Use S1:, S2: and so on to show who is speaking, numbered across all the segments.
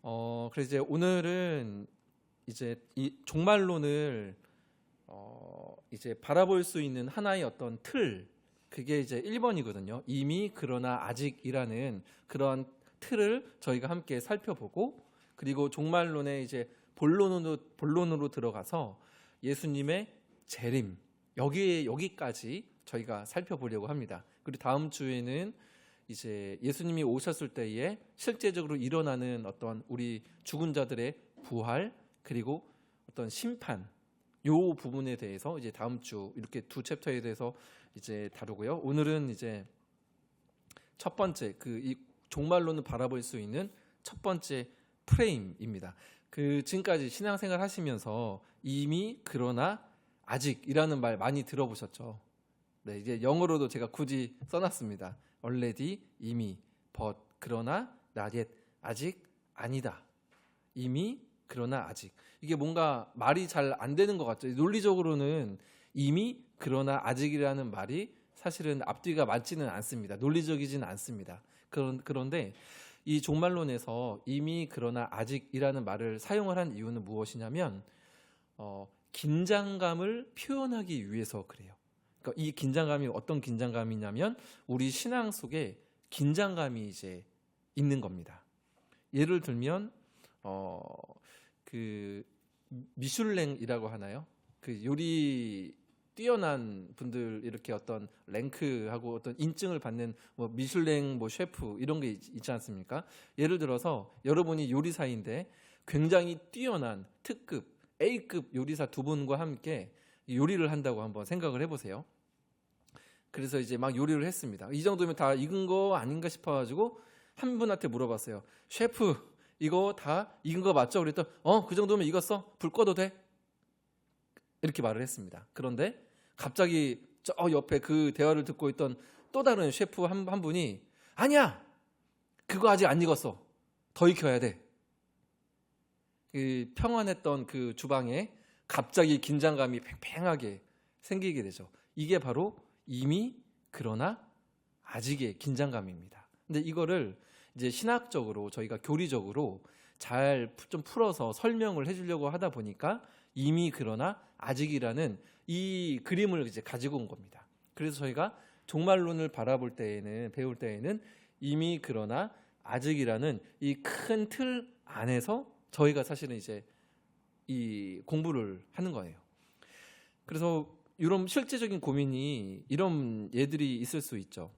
S1: 그래서 이제 오늘은 이제 이 종말론을 이제 바라볼 수 있는 하나의 어떤 틀, 그게 이제 1번이거든요. 이미 그러나 아직이라는 그런 틀을 저희가 함께 살펴보고, 그리고 종말론의 이제 본론으로 들어가서 예수님의 재림, 여기까지 저희가 살펴보려고 합니다. 그리고 다음 주에는 이제 예수님이 오셨을 때에 실제적으로 일어나는 어떤 우리 죽은 자들의 부활, 그리고 어떤 심판, 요 부분에 대해서 이제 다음 주 이렇게 두 챕터에 대해서 이제 다루고요. 오늘은 이제 첫 번째 이 종말론을 바라볼 수 있는 첫 번째 프레임입니다. 지금까지 신앙생활 하시면서 이미 그러나 아직이라는 말 많이 들어보셨죠? 네, 이제 영어로도 제가 굳이 써놨습니다. already, 이미, but, 그러나, not yet, 아직 아니다. 이미, 그러나 아직. 이게 뭔가 말이 잘 안 되는 것 같죠. 논리적으로는 이미, 그러나 아직이라는 말이 사실은 앞뒤가 맞지는 않습니다. 논리적이지는 않습니다. 그런데 이 종말론에서 이미, 그러나 아직이라는 말을 사용을 한 이유는 무엇이냐면 긴장감을 표현하기 위해서 그래요. 그러니까 이 긴장감이 어떤 긴장감이냐면 우리 신앙 속에 긴장감이 이제 있는 겁니다. 예를 들면 미슐랭이라고 하나요? 요리 뛰어난 분들 이렇게 어떤 랭크하고 어떤 인증을 받는 미슐랭 셰프 이런 게 있지 않습니까? 예를 들어서 여러분이 요리사인데 굉장히 뛰어난 특급 A급 요리사 두 분과 함께 요리를 한다고 한번 생각을 해보세요. 그래서 이제 막 요리를 했습니다. 이 정도면 다 익은 거 아닌가 싶어가지고 한 분한테 물어봤어요. 셰프, 이거 다 익은 거 맞죠? 그랬더니 그 정도면 익었어? 불 꺼도 돼? 이렇게 말을 했습니다. 그런데 갑자기 저 옆에 그 대화를 듣고 있던 또 다른 셰프 한 분이 아니야! 그거 아직 안 익었어. 더 익혀야 돼. 평안했던 그 주방에 갑자기 긴장감이 팽팽하게 생기게 되죠. 이게 바로 이미 그러나 아직의 긴장감입니다. 근데 이거를 이제 신학적으로 저희가 교리적으로 잘 좀 풀어서 설명을 해주려고 하다 보니까 이미 그러나 아직이라는 이 그림을 이제 가지고 온 겁니다. 그래서 저희가 종말론을 배울 때에는 이미 그러나 아직이라는 이 큰 틀 안에서 저희가 사실은 이제 이 공부를 하는 거예요. 그래서 이런 실제적인 고민이 이런 예들이 있을 수 있죠.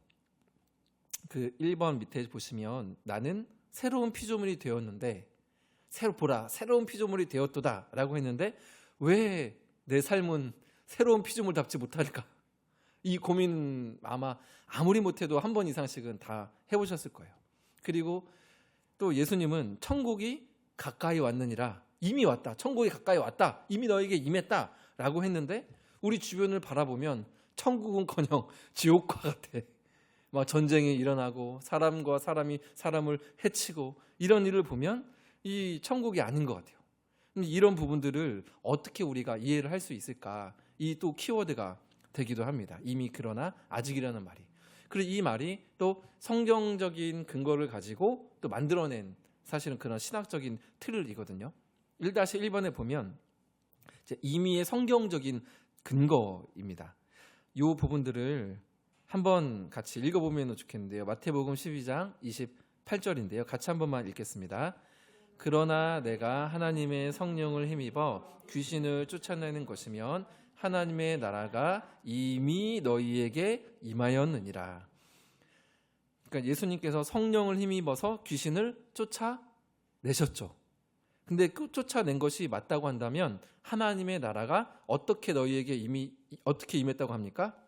S1: 1번 밑에 보시면 나는 새로운 피조물이 되었는데 새로운 피조물이 되었도다 라고 했는데 왜 내 삶은 새로운 피조물답지 못할까? 이 고민 아마 아무리 못해도 한 번 이상씩은 다 해보셨을 거예요. 그리고 또 예수님은 천국이 가까이 왔느니라, 이미 왔다, 천국이 가까이 왔다, 이미 너에게 임했다 라고 했는데 우리 주변을 바라보면 천국은커녕 지옥과 같아. 막 전쟁이 일어나고 사람과 사람이 사람을 해치고 이런 일을 보면 이 천국이 아닌 것 같아요. 이런 부분들을 어떻게 우리가 이해를 할 수 있을까? 이 또 키워드가 되기도 합니다. 이미 그러나 아직이라는 말이. 그리고 이 말이 또 성경적인 근거를 가지고 또 만들어낸 사실은 그런 신학적인 틀이거든요. 1-1번에 보면 이미의 성경적인 근거입니다. 이 부분들을 한번 같이 읽어보면 좋겠는데요. 마태복음 12장 28절인데요. 같이 한 번만 읽겠습니다. 그러나 내가 하나님의 성령을 힘입어 귀신을 쫓아내는 것이면 하나님의 나라가 이미 너희에게 임하였느니라. 그러니까 예수님께서 성령을 힘입어서 귀신을 쫓아내셨죠. 근데 쫓아낸 것이 맞다고 한다면 하나님의 나라가 어떻게 임했다고 합니까?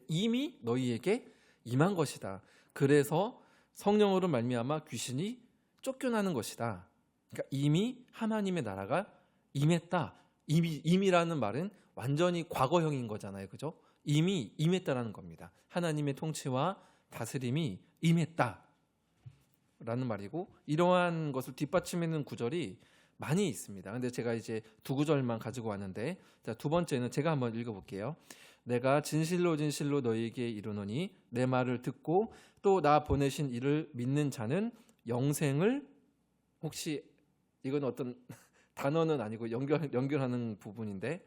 S1: 이미 너희에게 임한 것이다. 그래서 성령으로 말미암아 귀신이 쫓겨나는 것이다. 그러니까 이미 하나님의 나라가 임했다. 임이라는 말은 완전히 과거형인 거잖아요. 그죠? 이미 임했다라는 겁니다. 하나님의 통치와 다스림이 임했다 라는 말이고, 이러한 것을 뒷받침하는 구절이 많이 있습니다. 근데 제가 이제 두 구절만 가지고 왔는데, 두 번째는 제가 한번 읽어볼게요. 내가 진실로 진실로 너희에게 이르노니 내 말을 듣고 또 나 보내신 이를 믿는 자는 영생을 혹시 이건 어떤 단어는 아니고 연결하는 부분인데,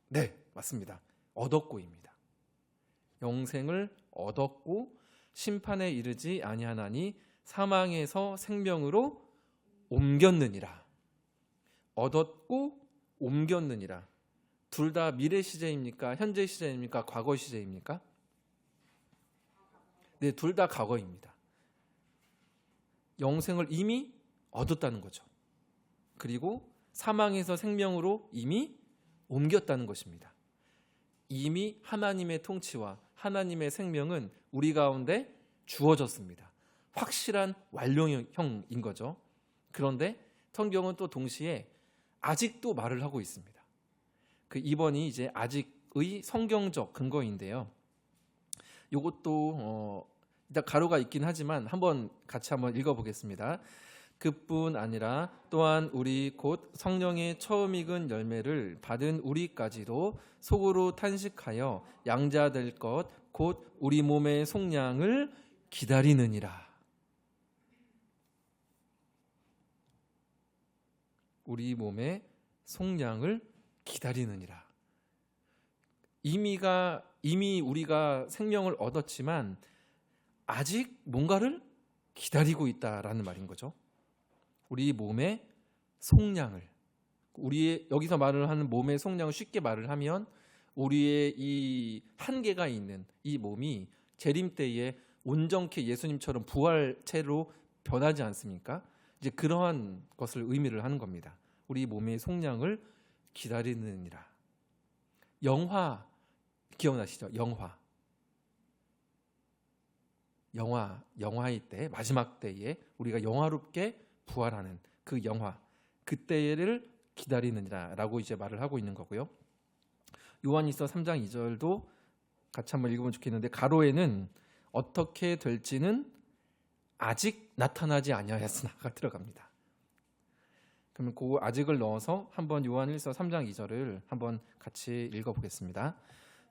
S1: 네, 맞습니다. 얻었고입니다. 영생을 얻었고 심판에 이르지 아니하나니 사망에서 생명으로 옮겼느니라. 얻었고 옮겼느니라. 둘 다 미래 시제입니까? 현재 시제입니까? 과거 시제입니까? 네, 둘 다 과거입니다. 영생을 이미 얻었다는 거죠. 그리고 사망에서 생명으로 이미 옮겼다는 것입니다. 이미 하나님의 통치와 하나님의 생명은 우리 가운데 주어졌습니다. 확실한 완료형인 거죠. 그런데 성경은 또 동시에 아직도 말을 하고 있습니다. 그 2번이 이제 아직의 성경적 근거인데요. 이것도 일단 가로가 있긴 하지만 같이 한번 읽어보겠습니다. 그뿐 아니라 또한 우리 곧 성령의 처음 익은 열매를 받은 우리까지도 속으로 탄식하여 양자될 것 곧 우리 몸의 속량을 기다리느니라. 우리 몸의 속량을 기다리느니라. 이미 우리가 생명을 얻었지만 아직 뭔가를 기다리고 있다라는 말인 거죠. 우리 몸의 속량을, 여기서 말을 하는 몸의 속량을 쉽게 말을 하면 우리의 이 한계가 있는 이 몸이 재림 때에 온전케 예수님처럼 부활체로 변하지 않습니까? 이제 그러한 것을 의미를 하는 겁니다. 우리 몸의 속량을 기다리느니라. 영화 기억나시죠? 영화의 때, 마지막 때에 우리가 영화롭게 부활하는 그 영화, 그때를 기다리느니라 라고 이제 말을 하고 있는 거고요. 요한일서 3장 2절도 같이 한번 읽으면 좋겠는데, 가로에는 어떻게 될지는 아직 나타나지 아니하였으나가 들어갑니다. 그러면 그 아직을 넣어서 한번 요한일서 3장 2절을 한번 같이 읽어보겠습니다.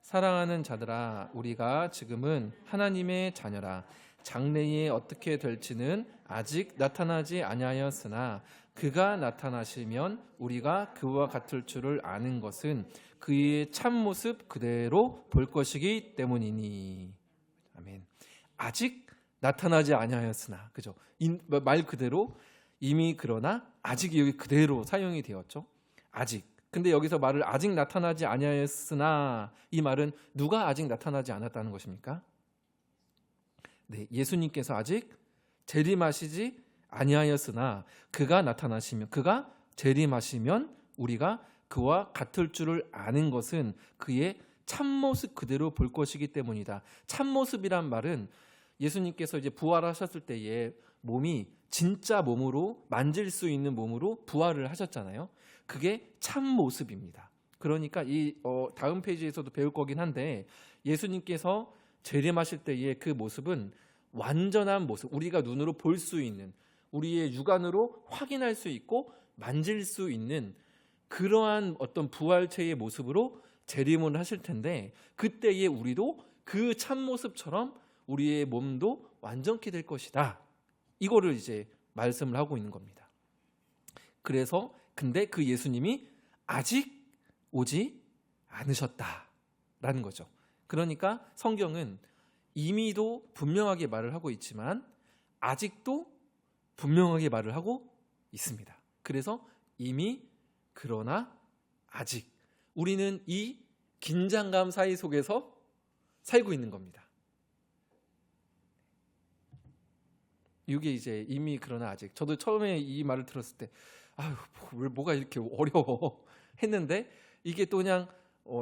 S1: 사랑하는 자들아, 우리가 지금은 하나님의 자녀라. 장래에 어떻게 될지는 아직 나타나지 아니하였으나 그가 나타나시면 우리가 그와 같을 줄을 아는 것은 그의 참모습 그대로 볼 것이기 때문이니. 아멘. 아직 나타나지 아니하였으나, 그죠? 말 그대로 이미, 그러나 아직 여기 그대로 사용이 되었죠. 아직. 근데 여기서 말을 아직 나타나지 아니하였으나, 이 말은 누가 아직 나타나지 않았다는 것입니까? 네, 예수님께서 아직 재림하시지 아니하였으나 그가 나타나시면, 그가 재림하시면 우리가 그와 같을 줄을 아는 것은 그의 참모습 그대로 볼 것이기 때문이다. 참모습이란 말은 예수님께서 이제 부활하셨을 때에 몸이 진짜 몸으로, 만질 수 있는 몸으로 부활을 하셨잖아요. 그게 참모습입니다. 그러니까 이 다음 페이지에서도 배울 거긴 한데, 예수님께서 재림하실 때의 그 모습은 완전한 모습, 우리가 눈으로 볼 수 있는, 우리의 육안으로 확인할 수 있고 만질 수 있는 그러한 어떤 부활체의 모습으로 재림을 하실 텐데, 그때에 우리도 그 참모습처럼 우리의 몸도 완전케 될 것이다. 이거를 이제 말씀을 하고 있는 겁니다. 그래서 근데 그 예수님이 아직 오지 않으셨다라는 거죠. 그러니까 성경은 이미도 분명하게 말을 하고 있지만 아직도 분명하게 말을 하고 있습니다. 그래서 이미, 그러나 아직, 우리는 이 긴장감 사이 속에서 살고 있는 겁니다. 이게 이제 이미, 그러나 아직. 저도 처음에 이 말을 들었을 때 왜 뭐가 이렇게 어려워 했는데, 이게 또 그냥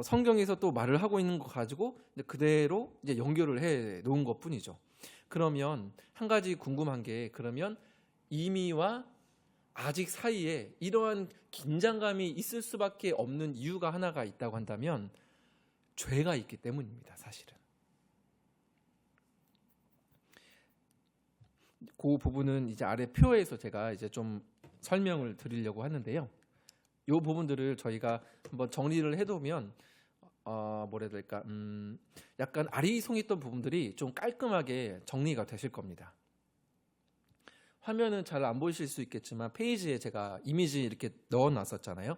S1: 성경에서 또 말을 하고 있는 거 가지고 그대로 이제 연결을 해 놓은 것 뿐이죠. 그러면 한 가지 궁금한 게, 그러면 이미와 아직 사이에 이러한 긴장감이 있을 수밖에 없는 이유가 하나가 있다고 한다면 죄가 있기 때문입니다. 사실은 그 부분은 이제 아래 표에서 제가 이제 좀 설명을 드리려고 하는데요. 이 부분들을 저희가 한번 정리를 해두면 뭐라 해야 될까, 약간 아리송했던 부분들이 좀 깔끔하게 정리가 되실 겁니다. 화면은 잘 안 보이실 수 있겠지만 페이지에 제가 이미지 이렇게 넣어놨었잖아요.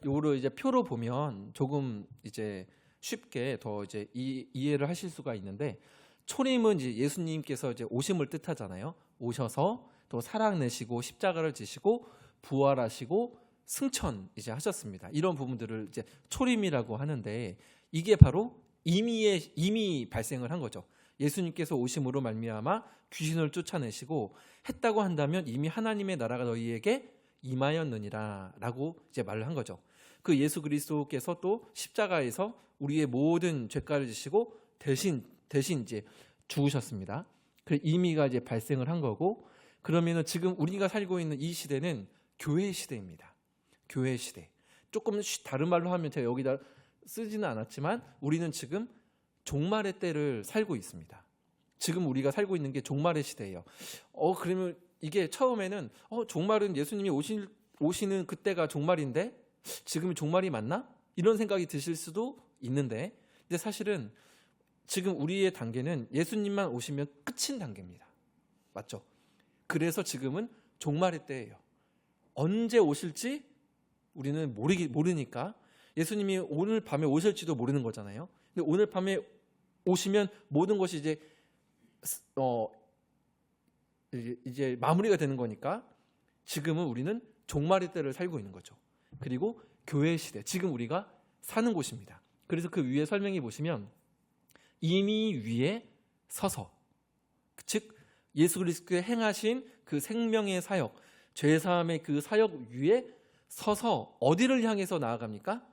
S1: 요거를 이제 표로 보면 조금 이제 쉽게 더 이제 이해를 하실 수가 있는데, 초림은 이제 예수님께서 이제 오심을 뜻하잖아요. 오셔서 또 사랑 내시고 십자가를 지시고 부활하시고 승천 이제 하셨습니다. 이런 부분들을 이제 초림이라고 하는데, 이게 바로 이미 발생을 한 거죠. 예수님께서 오심으로 말미암아 귀신을 쫓아내시고 했다고 한다면 이미 하나님의 나라가 너희에게 임하였느니라라고 이제 말을 한 거죠. 그 예수 그리스도께서 또 십자가에서 우리의 모든 죄가를 지시고 대신 이제 죽으셨습니다. 그 의미가 이제 발생을 한 거고, 그러면은 지금 우리가 살고 있는 이 시대는 교회 시대입니다. 교회 시대. 조금 다른 말로 하면 제가 여기다 쓰지는 않았지만 우리는 지금 종말의 때를 살고 있습니다. 지금 우리가 살고 있는 게 종말의 시대예요. 그러면 이게 처음에는 종말은 예수님이 오시는 그때가 종말인데 지금이 종말이 맞나? 이런 생각이 드실 수도 있는데, 근데 사실은 지금 우리의 단계는 예수님만 오시면 끝인 단계입니다. 맞죠? 그래서 지금은 종말의 때예요. 언제 오실지 우리는 모르니까 예수님이 오늘 밤에 오실지도 모르는 거잖아요. 근데 오늘 밤에 오시면 모든 것이 이제 마무리가 되는 거니까 지금은 우리는 종말의 때를 살고 있는 거죠. 그리고 교회 시대, 지금 우리가 사는 곳입니다. 그래서 그 위에 설명해 보시면 이미 위에 서서, 즉 예수 그리스도의 행하신 그 생명의 사역, 죄사함의 그 사역 위에 서서 어디를 향해서 나아갑니까?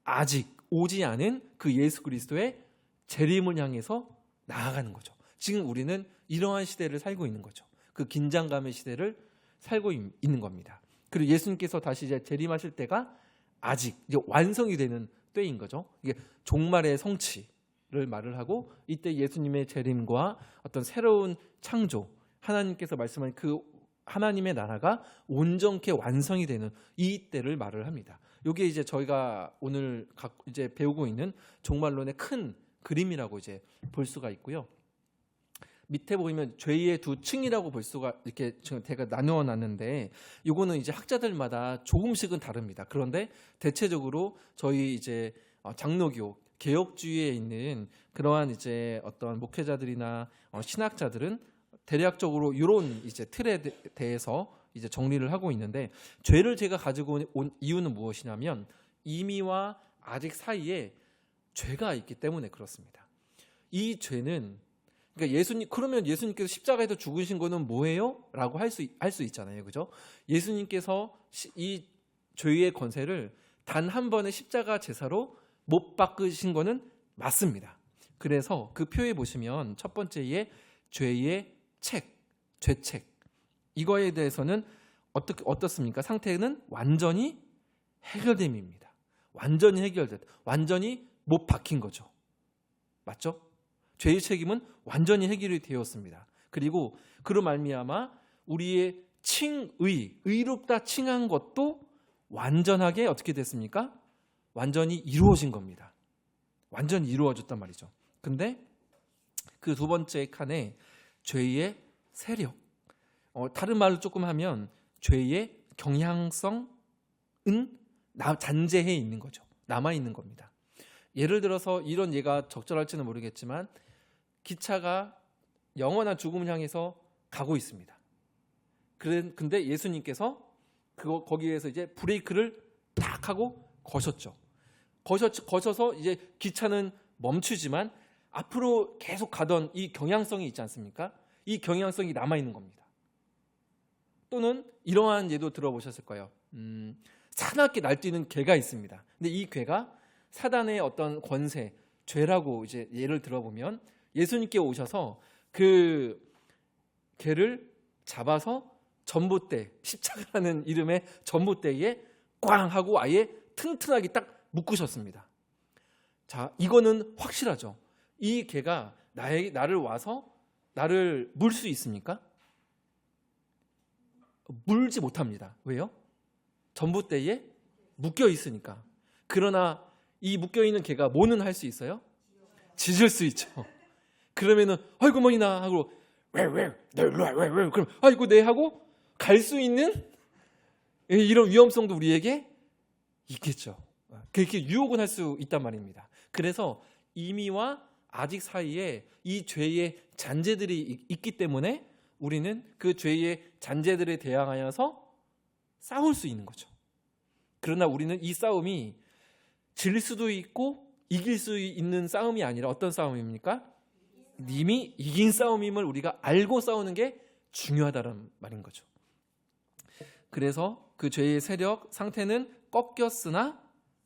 S1: 아직 오지 않은 그 예수 그리스도의 재림을 향해서 나아가는 거죠. 지금 우리는 이러한 시대를 살고 있는 거죠. 그 긴장감의 시대를 살고 있는 겁니다. 그리고 예수님께서 다시 이제 재림하실 때가 아직 이제 완성이 되는 때인 거죠. 이게 종말의 성취를 말을 하고, 이때 예수님의 재림과 어떤 새로운 창조, 하나님께서 말씀한 그 하나님의 나라가 온전케 완성이 되는 이 때를 말을 합니다. 이게 이제 저희가 오늘 이제 배우고 있는 종말론의 큰 그림이라고 이제 볼 수가 있고요. 밑에 보면 죄의 두 층이라고 볼 수가 이렇게 제가 나누어 놨는데, 이거는 이제 학자들마다 조금씩은 다릅니다. 그런데 대체적으로 저희 이제 장로교 개혁주의에 있는 그러한 이제 어떤 목회자들이나 신학자들은 대략적으로 이런 이제 틀에 대해서 이제 정리를 하고 있는데, 죄를 제가 가지고 온 이유는 무엇이냐면 이미와 아직 사이에 죄가 있기 때문에 그렇습니다. 이 죄는, 그러니까 그러면 예수님께서 십자가에서 죽으신 거는 뭐예요? 라고 할 수 있잖아요. 그죠? 예수님께서 이 죄의 권세를 단 한 번의 십자가 제사로 못 바꾸신 거는 맞습니다. 그래서 그 표에 보시면 첫 번째에 죄의 책, 죄책, 이거에 대해서는 어떻습니까? 상태는 완전히 해결됨입니다. 완전히 해결됐, 완전히 못 박힌 거죠. 맞죠? 죄의 책임은 완전히 해결이 되었습니다. 그리고 그로 말미암아 우리의 의롭다 칭한 것도 완전하게 어떻게 됐습니까? 완전히 이루어진 겁니다. 완전히 이루어졌단 말이죠. 근데 그 두 번째 칸에 죄의 세력, 다른 말로 조금 하면 죄의 경향성은 잔재해 있는 거죠. 남아있는 겁니다. 예를 들어서 이런 예가 적절할지는 모르겠지만, 기차가 영원한 죽음을 향해서 가고 있습니다. 근데 예수님께서 거기에서 이제 브레이크를 딱 하고 거셨죠. 거셔서 이제 기차는 멈추지만 앞으로 계속 가던 이 경향성이 있지 않습니까? 이 경향성이 남아있는 겁니다. 또는 이러한 예도 들어보셨을 거예요. 사납게 날뛰는 개가 있습니다. 근데 이 개가 사단의 어떤 권세, 죄라고 이제 예를 들어보면, 예수님께 오셔서 그 개를 잡아서 전봇대, 십자가라는 이름의 전봇대에 꽝 하고 아예 튼튼하게 딱 묶으셨습니다. 자, 이거는 확실하죠. 이 개가 나를 와서 나를 물 수 있습니까? 물지 못합니다. 왜요? 전봇대에 묶여 있으니까. 그러나 이 묶여 있는 개가 뭐는 할 수 있어요? 짖을 수 있죠. 그러면은 아이고 머니나 하고 너 일로 와, 그럼 이거 내 하고 갈 수 있는 이런 위험성도 우리에게 있겠죠. 그렇게 유혹은 할 수 있단 말입니다. 그래서 이미와 아직 사이에 이 죄의 잔재들이 있기 때문에 우리는 그 죄의 잔재들에 대항하여서 싸울 수 있는 거죠. 그러나 우리는 이 싸움이 질 수도 있고 이길 수 있는 싸움이 아니라 어떤 싸움입니까? 이미 이긴 싸움임을 우리가 알고 싸우는 게 중요하다는 말인 거죠. 그래서 그 죄의 세력 상태는 꺾였으나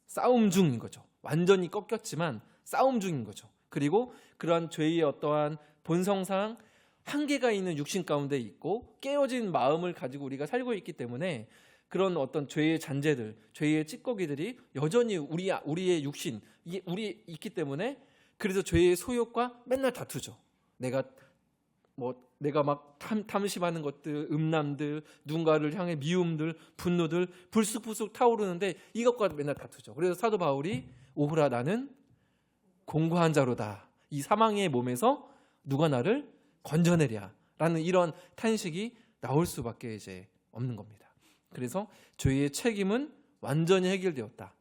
S1: 싸움 중인 거죠. 완전히 꺾였지만 싸움 중인 거죠. 그리고 그러한 죄의 어떠한 본성상 한계가 있는 육신 가운데 있고 깨어진 마음을 가지고 우리가 살고 있기 때문에 그런 어떤 죄의 잔재들, 죄의 찌꺼기들이 여전히 우리의 육신, 우리 있기 때문에 그래서 죄의 소욕과 맨날 다투죠. 내가 막 탐심하는 것들, 음란들, 누군가를 향해 미움들, 분노들 불쑥불쑥 타오르는데 이것과 맨날 다투죠. 그래서 사도 바울이 오호라 나는 공고한 자로다. 이 사망의 몸에서 누가 나를 건져내랴 라는 이런 탄식이 나올 수밖에 이제 없는 겁니다. 그래서 죄의 책임은 완전히 해결되었다.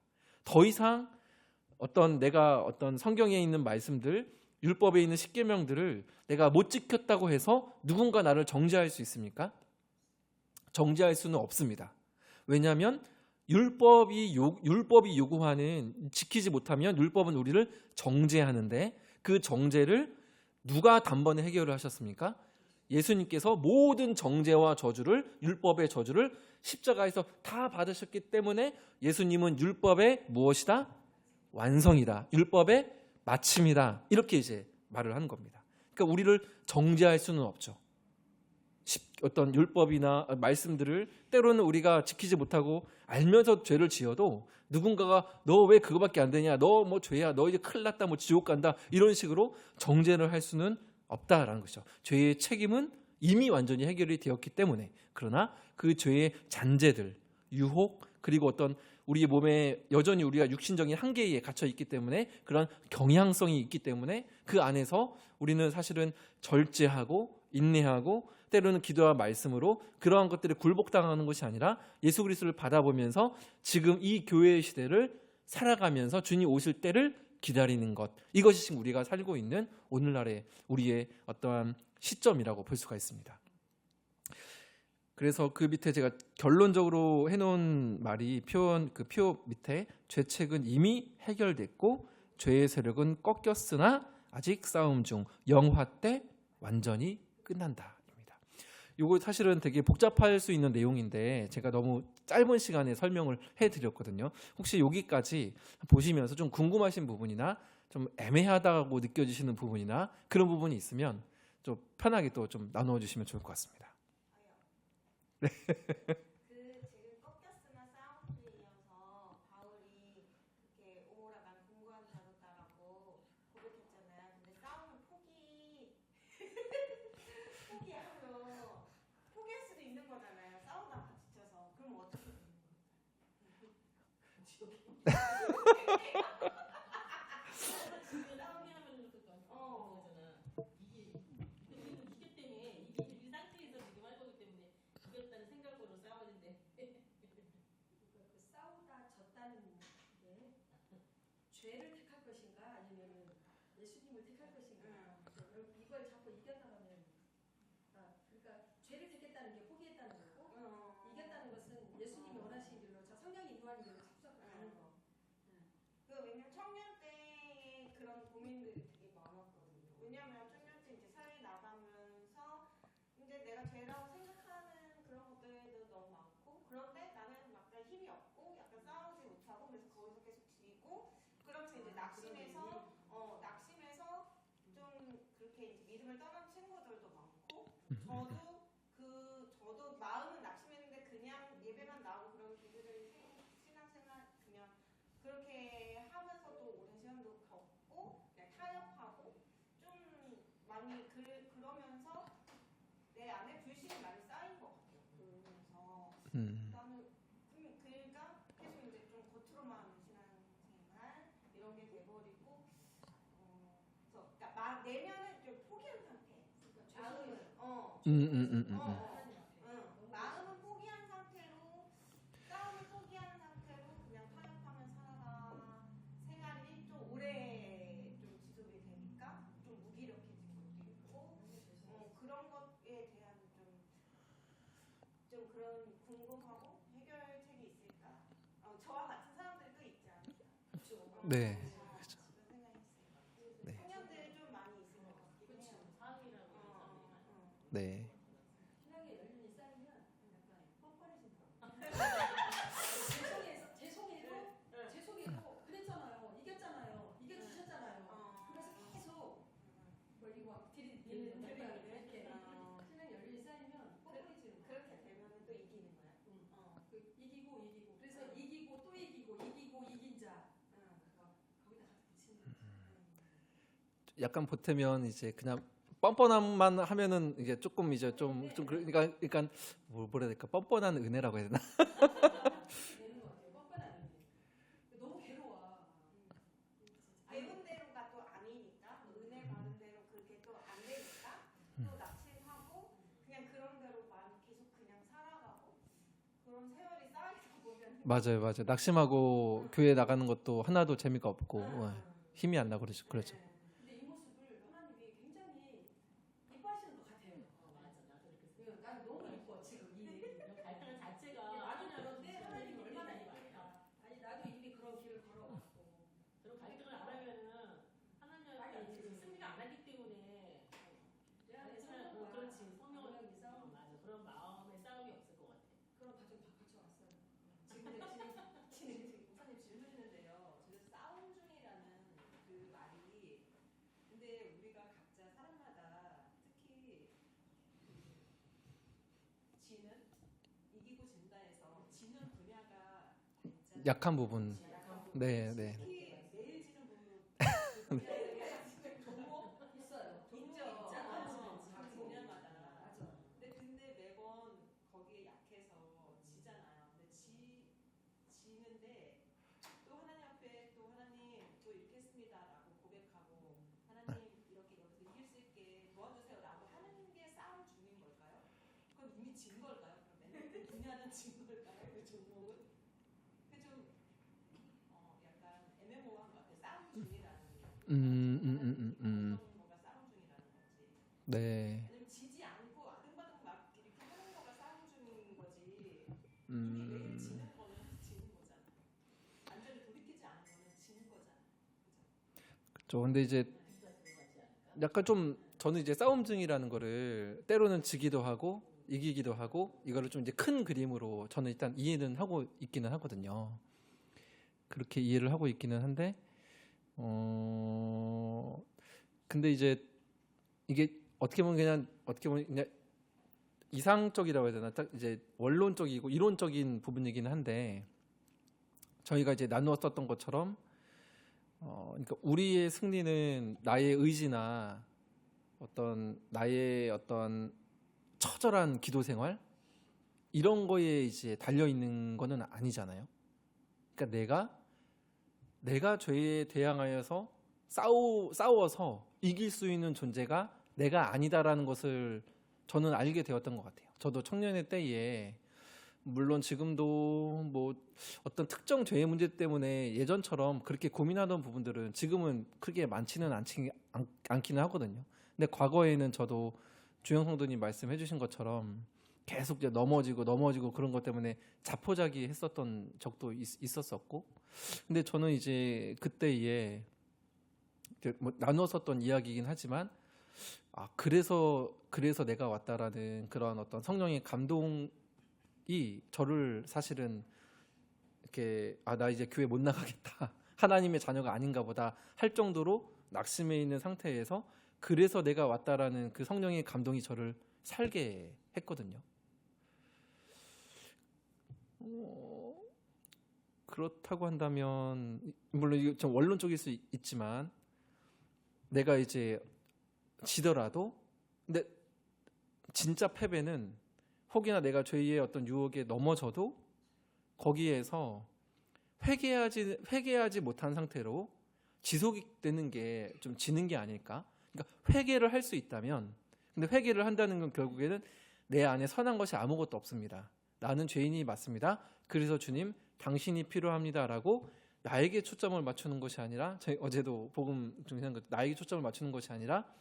S1: 더 이상 내가 어떤 성경에 있는 말씀들, 율법에 있는 십계명들을 내가 못 지켰다고 해서 누군가 나를 정죄할 수 있습니까? 정죄할 수는 없습니다. 왜냐하면 율법이 요구하는 지키지 못하면 율법은 우리를 정죄하는데 그 정죄를 누가 단번에 해결을 하셨습니까? 예수님께서 모든 정죄와 저주를 율법의 저주를 십자가에서 다 받으셨기 때문에 예수님은 율법의 무엇이다? 완성이다. 율법의 마침이다. 이렇게 이제 말을 하는 겁니다. 그러니까 우리를 정죄할 수는 없죠. 어떤 율법이나 말씀들을 때로는 우리가 지키지 못하고 알면서 죄를 지어도 누군가가 너 왜 그거밖에 안 되냐, 너 뭐 죄야, 너 이제 큰일 났다, 뭐 지옥 간다 이런 식으로 정죄를 할 수는 없다라는 것이죠. 죄의 책임은 이미 완전히 해결이 되었기 때문에. 그러나 그 죄의 잔재들, 유혹, 그리고 어떤 우리 몸에 여전히 우리가 육신적인 한계에 갇혀 있기 때문에 그런 경향성이 있기 때문에 그 안에서 우리는 사실은 절제하고 인내하고 때로는 기도와 말씀으로 그러한 것들을 굴복당하는 것이 아니라 예수 그리스도를 받아보면서 지금 이 교회의 시대를 살아가면서 주님 오실 때를 기다리는 것, 이것이 지금 우리가 살고 있는 오늘날의 우리의 어떠한 시점이라고 볼 수가 있습니다. 그래서 그 밑에 제가 결론적으로 해놓은 말이 그 표 밑에 죄책은 이미 해결됐고 죄의 세력은 꺾였으나 아직 싸움 중 영화 때 완전히 끝난다. 이거 사실은 되게 복잡할 수 있는 내용인데 제가 너무 짧은 시간에 설명을 해드렸거든요. 혹시 여기까지 보시면서 좀 궁금하신 부분이나 좀 애매하다고 느껴지시는 부분이나 그런 부분이 있으면 좀 편하게 또 좀 나누어 주시면 좋을 것 같습니다.
S2: 그 지금 꺾였으나 싸움 중에 이어서 바울이 그렇게 오호라 난 공고한 자로다라고 고백했잖아요. 근데 싸움을 포기하면 포기할 수도 있는 거잖아요. 싸우다가 지쳐서. 그럼 어떻게 되는 싸우다 졌다는 게 죄를 택할 것인가 아니면 예수님을 택할 것인가 이걸 자꾸 이겨나가면 그러니까 죄를 택했다는 게 포기했다는 거고 이겼다는 것은 예수님이 원하시는 길로 성령이 인도하는 길로 참석을 하는 거. 왜냐면 청년 때의 그런 고민들이 되게 많았거든요. 왜냐면 청년 때 이제 사회 나가면서 이제 내가 죄라고 생각하는 그런 것들도 너무 많고 그런데 나는 약간 힘이 없고 약간 싸우지 못하고 그래서 거기서 계속 지고 그러면서 이제 낙심해서 좀 그렇게 이제 믿음을 떠난 친구들도 많고 저도 마음은 낙심했는데 그냥 예배만 나오고 그런 기도적인 신앙생활 그냥 그렇게 하면서도 오랜 시간도 겪고 그냥 타협하고 좀 많이 그러면서 내 안에 불신이 많이 쌓인 것 같아요. 그러면서 나는 그러니까 계속 이제 좀 겉으로만 신앙생활 이런 게 돼버리고 그래서 그러니까 막 내면은 좀 포기한 상태. 마음은
S3: 마음은 포기한 상태로 싸움을 포기한 상태로 그냥 타협하면 살아가 생활이 좀 오래 좀 지속이 되니까 좀 무기력해진 것도 있고 그런 것에 대한 좀 그런 궁금하고 해결책이 있을까? 저와 같은 사람들이 또 있지 않을까?
S1: 네.
S3: 그런 생각이 있어요.
S1: 네.
S3: 청년들이 좀 많이 있을 것 같긴 해요.
S1: 네.
S2: 신앙의 연륜이 쌓이면 약간 뻔뻔해진다. 죄송해도 그랬잖아요. 이겼잖아요. 이겨주셨잖아요. 그래서 계속 벌리고 막 들이대는 약간 이렇게 신앙의 연륜이 쌓이면 뻔뻔해지는 거야.
S3: 그렇게 되면 또 이기는 거야.
S2: 이기고 그래서 이기고 또 이기고 이긴 자 거기다 붙이는 거지.
S1: 약간 보태면 이제 그냥 뻔뻔함만 하면은 이게 조금 이제 좀 그러니까 뭐라 해야 될까? 뻔뻔한 은혜라고 해야 되나?
S2: 되는 것 같아요. 뻔뻔한 의미. 너무 괴로워.
S3: 배운 대로가 또 아니니까 은혜 받은 대로 그렇게 또 안 되니까 또 낙심하고 그냥 그런 대로만 계속 그냥 살아가고 그런 세월이 쌓이다 보면
S1: 맞아요. 낙심하고 교회 나가는 것도 하나도 재미가 없고 힘이 안 나고 그러죠.
S2: 근데 이 모습을 하나님이 굉장히 이뻐하시는 것 같아요.
S4: 맞아, 나도 이렇게 생각해.
S2: 난 너무 이뻐 지금 이
S4: 갈등 자체가
S2: 나도 그런데 하나님이 얼마나 이쁠까. 아니 나도 이미 그런 길을 걸어왔고.
S4: 그런 갈등을 안 하면은 하나님한테 이제 승리가 안 하기 때문에
S2: 내 안에
S4: 갈등을
S2: 성령과
S4: 그렇지 성령을
S2: 성령이 싸우고
S4: 맞아 그런 마음의 싸움이 없을 것 같아.
S2: 그런 가정 다 거쳐왔어요.
S5: 목사님 질문했는데요. 저는 싸움 중이라는 그 말이 근데 우리가 각자 사람마다 특히 지는 이기고 진다 해서 지는 분야가 다 있잖아요.
S1: 약한 부분.
S5: 약한 부분.
S1: 네.
S5: 특히 매일 지는 분야에 종목
S2: 있어요.
S5: 종목이
S2: 있죠.
S5: 있잖아요.
S2: 있죠.
S5: 각 분야마다.
S2: 맞아.
S5: 근데 매번 거기에 약해서 지잖아요. 근데 지는데 또 하나님 앞에 또 하나님 또 이렇게 했습니다라고 고백하고 하나님 이렇게 여기서 이길 수 있게 도와주세요라고 하는 게 싸움 중인 걸까요? 그럼 이미 진 걸까요? 그러면 그 분야는 진 걸까요? 그 종목은? 그좀 약간 애매모호한 것 같아요. 싸움 중이라는 어떤 거가 싸움 중이라는 건지.
S1: 네.
S5: 아니면 지지 않고 아등바등 막 이렇게 하는 거가 싸움 중인 거지. 이미 매일 지는 거는 지는 거잖아. 완전히 돌이키지 않은 거는 지는 거잖아.
S1: 저 근데 이제 약간 좀 저는 이제 싸움증이라는 거를 때로는 지기도 하고 이기기도 하고 이거를 좀 이제 큰 그림으로 저는 일단 이해는 하고 있기는 하거든요. 그렇게 이해를 하고 있기는 한데 근데 이제 이게 어떻게 보면 그냥 이상적이라고 해야 되나? 딱 이제 원론적이고 이론적인 부분이기는 한데 저희가 이제 나누었었던 것처럼 그러니까 우리의 승리는 나의 의지나 나의 어떤 처절한 기도 생활 이런 거에 이제 달려 있는 거는 아니잖아요. 그러니까 내가 죄에 대항하여서 싸워서 이길 수 있는 존재가 내가 아니다라는 것을 저는 알게 되었던 것 같아요. 저도 청년의 때에 물론 지금도 뭐 어떤 특정 죄의 문제 때문에 예전처럼 그렇게 고민하던 부분들은 지금은 크게 많지는 않기는 하거든요. 근데 과거에는 저도 주영 성도님 말씀해 주신 것처럼 계속 이제 넘어지고 그런 것 때문에 자포자기 했었던 적도 있었었고 근데 저는 이제 그때에 뭐 나누었었던 이야기이긴 하지만 그래서 내가 왔다라는 그런 어떤 성령의 감동이 저를 사실은 이렇게 나 이제 교회 못 나가겠다 하나님의 자녀가 아닌가 보다 할 정도로 낙심해 있는 상태에서 그래서 내가 왔다라는 그 성령의 감동이 저를 살게 했거든요. 그렇다고 한다면 물론 이거 좀 원론적일 수 있지만 내가 이제 지더라도 근데 진짜 패배는 혹여나 내가 죄의 어떤 유혹에 넘어져도 거기에서 회개하지 못한 상태로 지속이 되는 게 좀 지는 게 아닐까? 그러니까 회개를 할 수 있다면 근데 회개를 한다는 건 결국에는 내 안에 선한 것이 아무것도 없습니다. 나는 죄인이 맞습니다. 그래서 주님 당신이 필요합니다라고 나에게 초점을 맞추는 것이 아니라, 저희 어제도 복음 중에 한 것, 나에게 초점을 맞추는 것이 아니라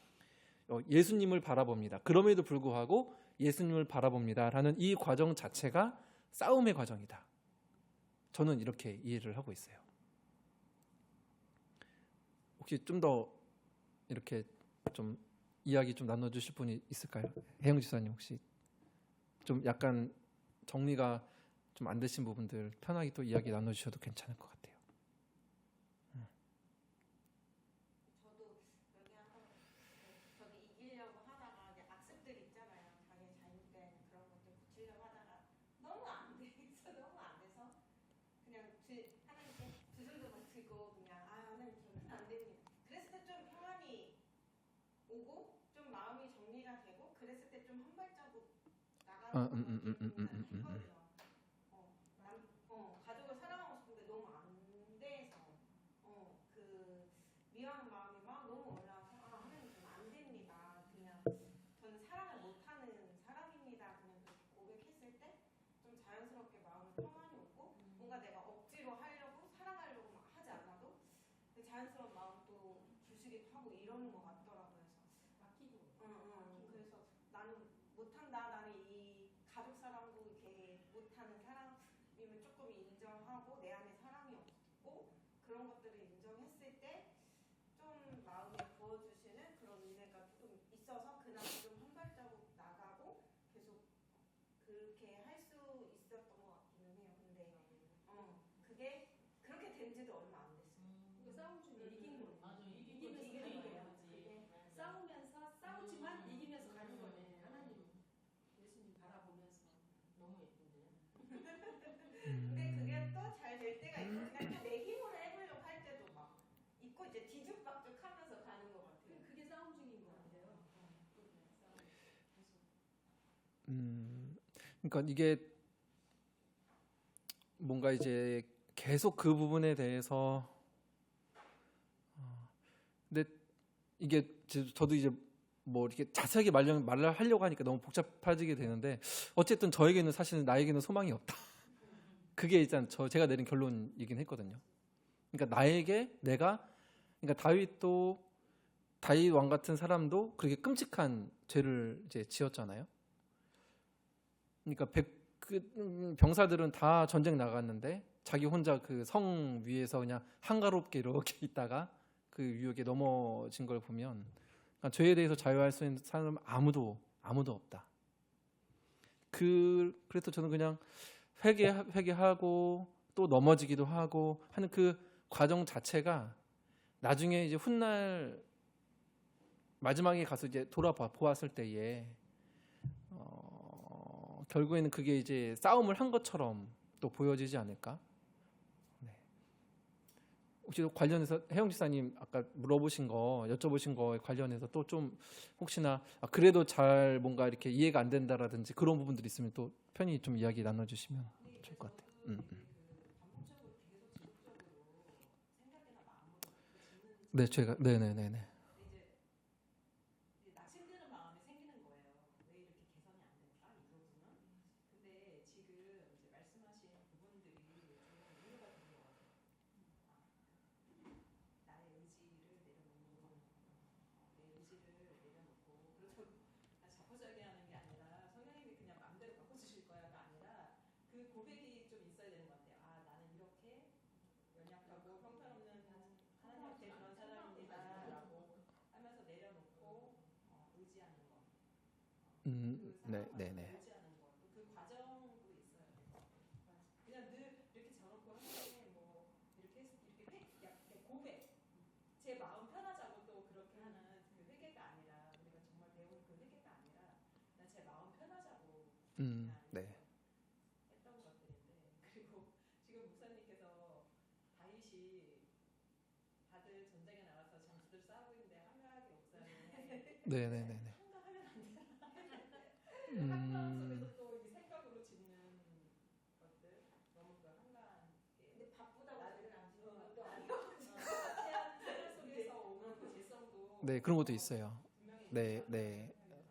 S1: 예수님을 바라봅니다. 그럼에도 불구하고 예수님을 바라봅니다라는 이 과정 자체가 싸움의 과정이다. 저는 이렇게 이해를 하고 있어요. 혹시 좀 더 이렇게 좀 이야기 좀 나눠주실 분이 있을까요? 혜영 지사님 혹시 좀 약간 정리가 좀 안 되신 부분들 편하게 또 이야기 나눠주셔도 괜찮을 것 같아요.
S3: 저도 여기 한번 저도 이기려고 하다가 이제 악습들 있잖아요. 자기 잘못된 그런 것들 고치려고 하다가 너무 안 돼서 너무 안 돼서 그냥 하나님께 두 손도 들고 그냥 하나님 저는 안 됩니다. 그랬을 때 좀 평안이 오고 좀 마음이 정리가 되고 그랬을 때 좀 한 발자국 나가는 것 같거든요. 가족을 사랑하고 싶은데 너무 안 돼서 그 미워하는 마음이 막 너무 올라와서 하나님 저는 안 됩니다. 그냥 저는 사랑을 못하는 사람입니다. 그냥 그렇게 고백했을 때 좀 자연스럽게 마음이 평안이 오고 뭔가 내가 억지로 하려고 사랑하려고 막 하지 않아도 그 자연스러운 마음도 주시기도 하고 이러는 것 같더라고요. 그래서 나는 못한다. 나는 이 가족 사랑도 이렇게 못하는 사람임을 조금 인정하고 내 안에 사랑이 없고 그런 것들을 인정했을 때 좀 마음에 부어주시는 그런 은혜가 조금 있어서 그나마 좀 한 발자국 나가고 계속 그렇게 할 수 있었던 것 같기는 해요. 근데 그게 그렇게 된 지도 얼마 안 됐어요.
S2: 그 싸움 중에 이기는 거예요.
S4: 맞아.
S2: 이기면서
S3: 이기는
S2: 가는
S3: 거예요.
S2: 거예요.
S3: 그게
S2: 싸우면서 싸우지만 이기면서 가는 거예요. 하나님 예수님 바라보면서.
S4: 너무 예쁜데요.
S3: 근데 그게 또 잘 될 때가 있고 그냥 또 내 힘으로 해보려고 할 때도 막 있고 이제 뒤죽박죽 하면서 가는 것 같아요.
S2: 그게 싸움 중인 것 같아요.
S1: 그러니까 이게 뭔가 이제 계속 그 부분에 대해서 근데 이게 저도 이제 뭐 이렇게 자세하게 말을 하려고 하니까 너무 복잡해지게 되는데 어쨌든 저에게는 사실은 나에게는 소망이 없다. 그게 일단 제가 내린 결론이긴 했거든요. 그러니까 그러니까 다윗 왕 같은 사람도 그렇게 끔찍한 죄를 이제 지었잖아요. 그러니까 병사들은 다 전쟁 나갔는데 자기 혼자 그 성 위에서 그냥 한가롭게 이렇게 있다가 그 유혹에 넘어진 걸 보면 그러니까 죄에 대해서 자유할 수 있는 사람은 아무도 없다. 그래서 저는 그냥 회개하고 또 넘어지기도 하고 하는 그 과정 자체가 나중에 이제 훗날 마지막에 가서 이제 보았을 때에 결국에는 그게 이제 싸움을 한 것처럼 또 보여지지 않을까? 네. 혹시 관련해서 혜영 지사님 아까 여쭤보신 거에 관련해서 또 좀 혹시나 그래도 잘 뭔가 이렇게 이해가 안 된다라든지 그런 부분들이 있으면 또 편히 좀 이야기 나눠주시면 좋을 것 같아요.
S5: 반복적으로 계속 지속적으로 생각이나 마음으로 짓는
S1: 네, 제가 네네네네.
S5: 이제 낙심되는 마음이 생기는 거예요. 왜 이렇게 개선이 안 될까 이 부분은. 근데 지금 이제 말씀하신 부분들이 저는 이해가 되는 것 같아요. 나의 의지를 내려놓고 내 의지를 내려놓고 그래서 자포자기하는 게 아니라 성령님이 그냥 마음대로 바꿔주실 거야가 아니라 그 고백이 좀 있어야 되는 것 같아요. 나는 이렇게 연약하고 형편없는 하나님 앞에 그런 사람입니다라고 하면서 내려놓고 의지하는 거. 그
S1: 네네네.
S5: 의지하는 거. 그 과정도 있어야 돼요. 그냥 늘 이렇게 저놓고 하는데 뭐 이렇게 고백. 제 마음 편하자고 또 그렇게 하는 그 회개가 아니라 우리가 정말 배운 그 회개가 아니라 그냥 제 마음 편하자고
S1: 네.
S5: 했던 것들인데 그리고 지금 목사님께서 다윗이 다들 전쟁에 나가서 장수들 싸우고 있는데 한가하게 목사님
S1: 네네네네.
S5: 한가하면 안 되나 한가함 속에서 또 이 생각으로 짓는 것들 너무 그 한가한 게
S3: 근데 바쁘다고 나를 안 지는 것도
S5: 생활 속에서 오는 그 질성도
S1: 네, 그런 것도 있어요.
S5: 분명히
S1: 네,
S5: 있다고
S1: 네.
S5: 생각이 들었어요.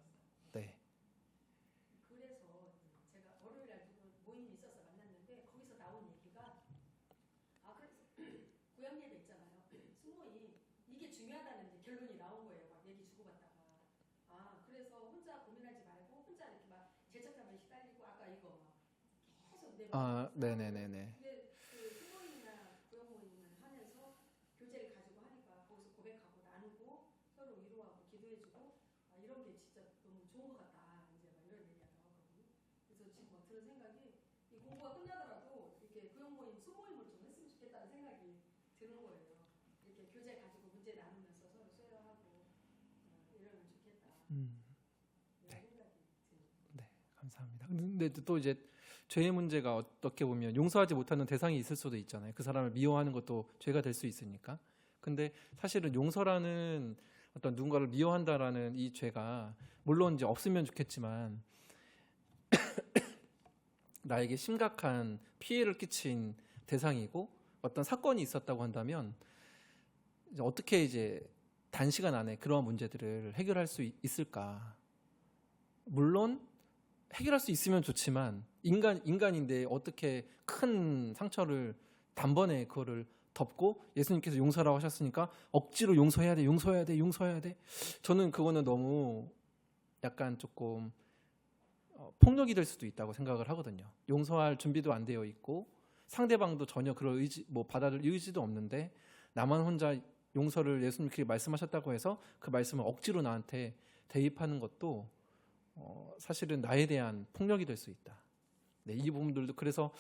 S2: 네,
S1: 아, 네네네네.
S2: 근데 그 수모임이나 구역 모임을 하면서 교제를 가지고 하니까 거기서 고백하고 나누고 서로 위로하고 기도해주고 아, 이런 게 진짜 너무 좋은 것 같다. 이제 막 이런 얘기가 나왔거든요. 그래서 지금 막 드는 생각이 이 공부가 끝나더라도 이렇게 구역 모임, 수모임을 좀 했으면 좋겠다는 생각이 드는 거예요. 이렇게 교제 가지고 문제 나누면서 서로 쉐어하고 이러면 좋겠다. 이런 생각이 드네요.
S1: 네, 감사합니다. 근데 또 이제 죄의 문제가 어떻게 보면 용서하지 못하는 대상이 있을 수도 있잖아요. 그 사람을 미워하는 것도 죄가 될 수 있으니까. 근데 사실은 용서라는 어떤 누군가를 미워한다라는 이 죄가 물론 이제 없으면 좋겠지만 나에게 심각한 피해를 끼친 대상이고 어떤 사건이 있었다고 한다면 이제 어떻게 이제 단시간 안에 그러한 문제들을 해결할 수 있을까? 물론 해결할 수 있으면 좋지만 인간인데 어떻게 큰 상처를 단번에 그거를 덮고 예수님께서 용서라고 하셨으니까 억지로 용서해야 돼. 저는 그거는 너무 약간 조금 폭력이 될 수도 있다고 생각을 하거든요. 용서할 준비도 안 되어 있고 상대방도 전혀 그럴 의지, 받아들일 의지도 없는데 나만 혼자 용서를 예수님께 말씀하셨다고 해서 그 말씀을 억지로 나한테 대입하는 것도 사실은 나에 대한 폭력이 될 수 있다. 네, 이 부분들도 그래서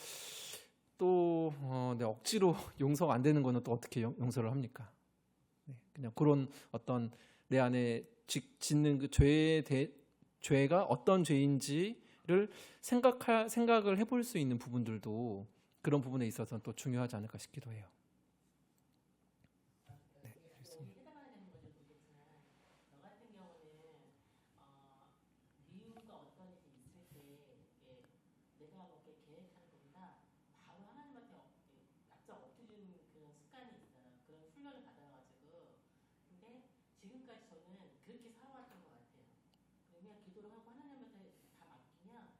S1: 또 네, 억지로 용서가 안 되는 거는 또 어떻게 용서를 합니까? 네, 그냥 그런 어떤 내 안에 짓는 그 죄가 어떤 죄인지를 생각을 해볼 수 있는 부분들도 그런 부분에 있어서는 또 중요하지 않을까 싶기도 해요. 네, 알겠습니다.
S4: 해당하는 건지 모르겠지만 너 같은 경우는 이유가 어떤 일이 있을 때 이게 내가 뭐 이렇게 계획하는 것보다 바로 하나님한테 납작 엎드리는 그런 습관이 있어요. 그런 훈련을 받아가지고. 근데 지금까지 저는 그렇게 살아왔던 것 같아요. 그러면 기도를 하고 하나님한테 다 맡기면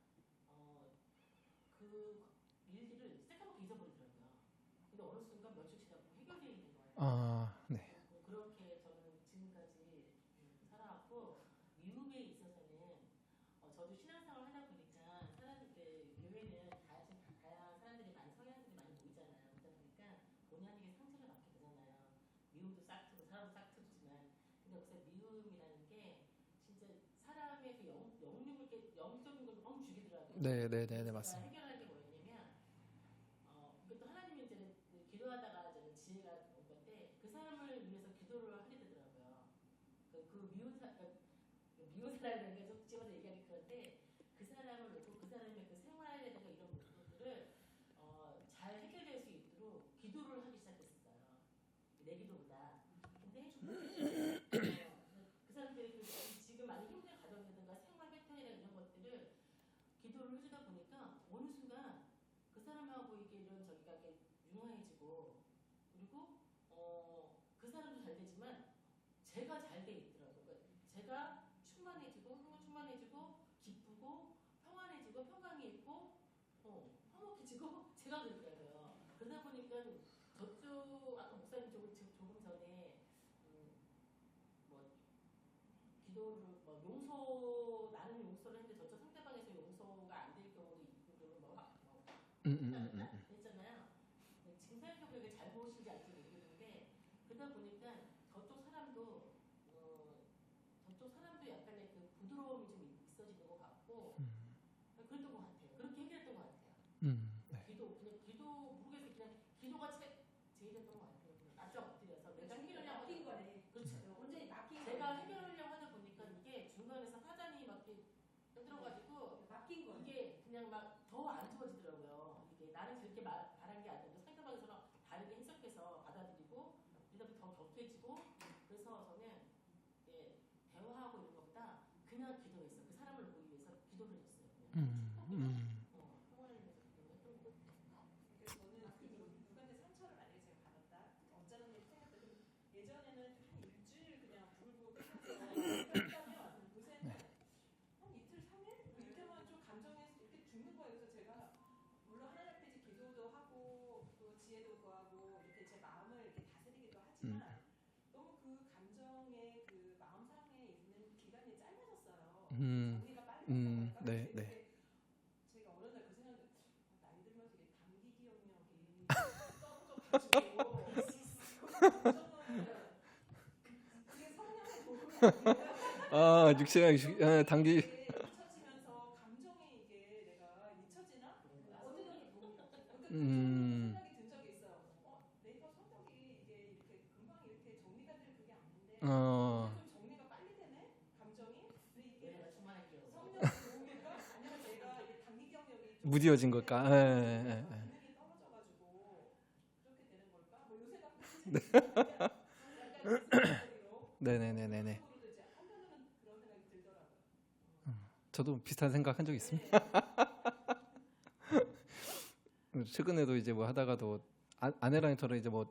S4: 그 일들을 새까맣게 잊어버리더라고요. 근데 어느 순간 며칠 지나고 해결되어 있는 거예요.
S1: 아, 네.
S4: 그렇게 저는 지금까지 살아왔고 미움에 있어서는 저도 신앙생활 하다 보니까 교회는 다양한 사람들이 많이 성향들이 많이 모이잖아요. 그러다 보니까 본의 아니게 상처를 받게 되잖아요. 미움도 싹트고 사람도 싹트지만 근데 여기서 미움이라는 게 진짜 사람의 그 영적인 걸 너무 죽이더라고요.
S1: 네, 맞습니다.
S4: 해결할 게 뭐였냐면 또 하나님이 이제 기도하다가 저는 지혜가 온 건데 그 사람을 위해서 기도를 하게 되더라고요. 미운 사람이라는 게 좀 집어서 얘기하기 그런데 그 사람을 놓고 그 사람의 그 생활에다가 이런 부분들을 잘 해결될 수 있도록 기도를 하기 시작했어요. 내 기도보다. 근데 그 사람들이 지금 많이 힘든 가정이라든가 생활 패턴이나 이런 것들을 기도를 해주다 보니까 어느 순간 그 사람하고 이게 이런 저기가 이렇게 융화해지고 그리고 그 사람도 잘 되지만 제가 잘 돼 있더라고요. 그러니까 제가 충만해지고 기쁘고 평안해지고 평강이 있고 화목해지고 제가 그랬더라고요. 그러다 보니까 저쪽 아까 목사님 조금 전에 뭐 기도를 나는 용서를 했는데 저쪽 상대방에서 용서가 안 될 경우도 있고 했잖아요. 지금 생각해보면 이게 잘못인지 알지 모르겠는데 그러다 보니까 저쪽 사람도 약간의 그 부드러움이 좀 있어지는 것 같고 그랬던 것 같아요. 그렇게 해결했던 것 같아요.
S1: 네.
S4: 기도 모르겠어요. 그냥 기도가 제일이었던 것 같아요. 납작 엎드려서 내가 해결하려고
S2: 맡긴 거네.
S4: 그렇죠.
S2: 온전히 맡긴 거네.
S4: 제가 해결하려고 하다 보니까 이게 중간에서 사단이 막 이렇게 떠들어가지고
S2: 맡긴 거네.
S4: 이게 그냥 막 더 안 좋아지더라고요. 이게 나는 그렇게 바란 게 아니고 상대방에서는 다르게 해석해서 받아들이고 그러다 더 격해지고 그래서 저는 대화하고 이런 것보다 그냥 기도했어요. 그 사람을 보기 위해서 기도를 했어요. 평화를 위해서 기도했던 것 같아요.
S5: 저는 누구한테 상처를 만약에 제가 받았다. 언짢은 일 생각해도 예전에는 한 일주일 그냥 불을 보고 끝나서 요새는 한 이틀, 3일? 이때만 좀 감정에서 이렇게 죽는 거예요. 그래서 제가 물론 하나님 앞에 이제 기도도 하고 또 지혜도 구하고 이렇게 제 마음을 이렇게 다스리기도 하지만 너무 그 감정의 그 마음 상에 있는 기간이 짧아졌어요. 정리가 빨리 됐다고 할까?
S1: 네.
S5: 근데 제가 어느 날 그 생각을 나이
S1: 육체가 단기
S5: 잊혀지면서 감정이 이게 내가 잊혀지나?
S1: 음.
S5: 생각이 든 적이 있어요. 내가 성격이 이게 이렇게 금방 이렇게 정리가 될 그게 아닌데 좀 정리가 빨리 되네? 감정이? 근데 이게
S4: 내가 주말할게요.
S5: 성령 도움일까? 아니면 내가 이게 단기 경력이 좀
S1: 무뎌진 걸까?
S5: 기능이 떨어져가지고 그렇게 되는 걸까? 뭐 요 생각도 약간
S1: 네네네네네.
S5: 이제 한편으로는 그런 생각이 들더라고요.
S1: 저도 비슷한 생각 한 적 있습니다. 최근에도 이제 뭐 하다가도 아내랑 저랑 이제 뭐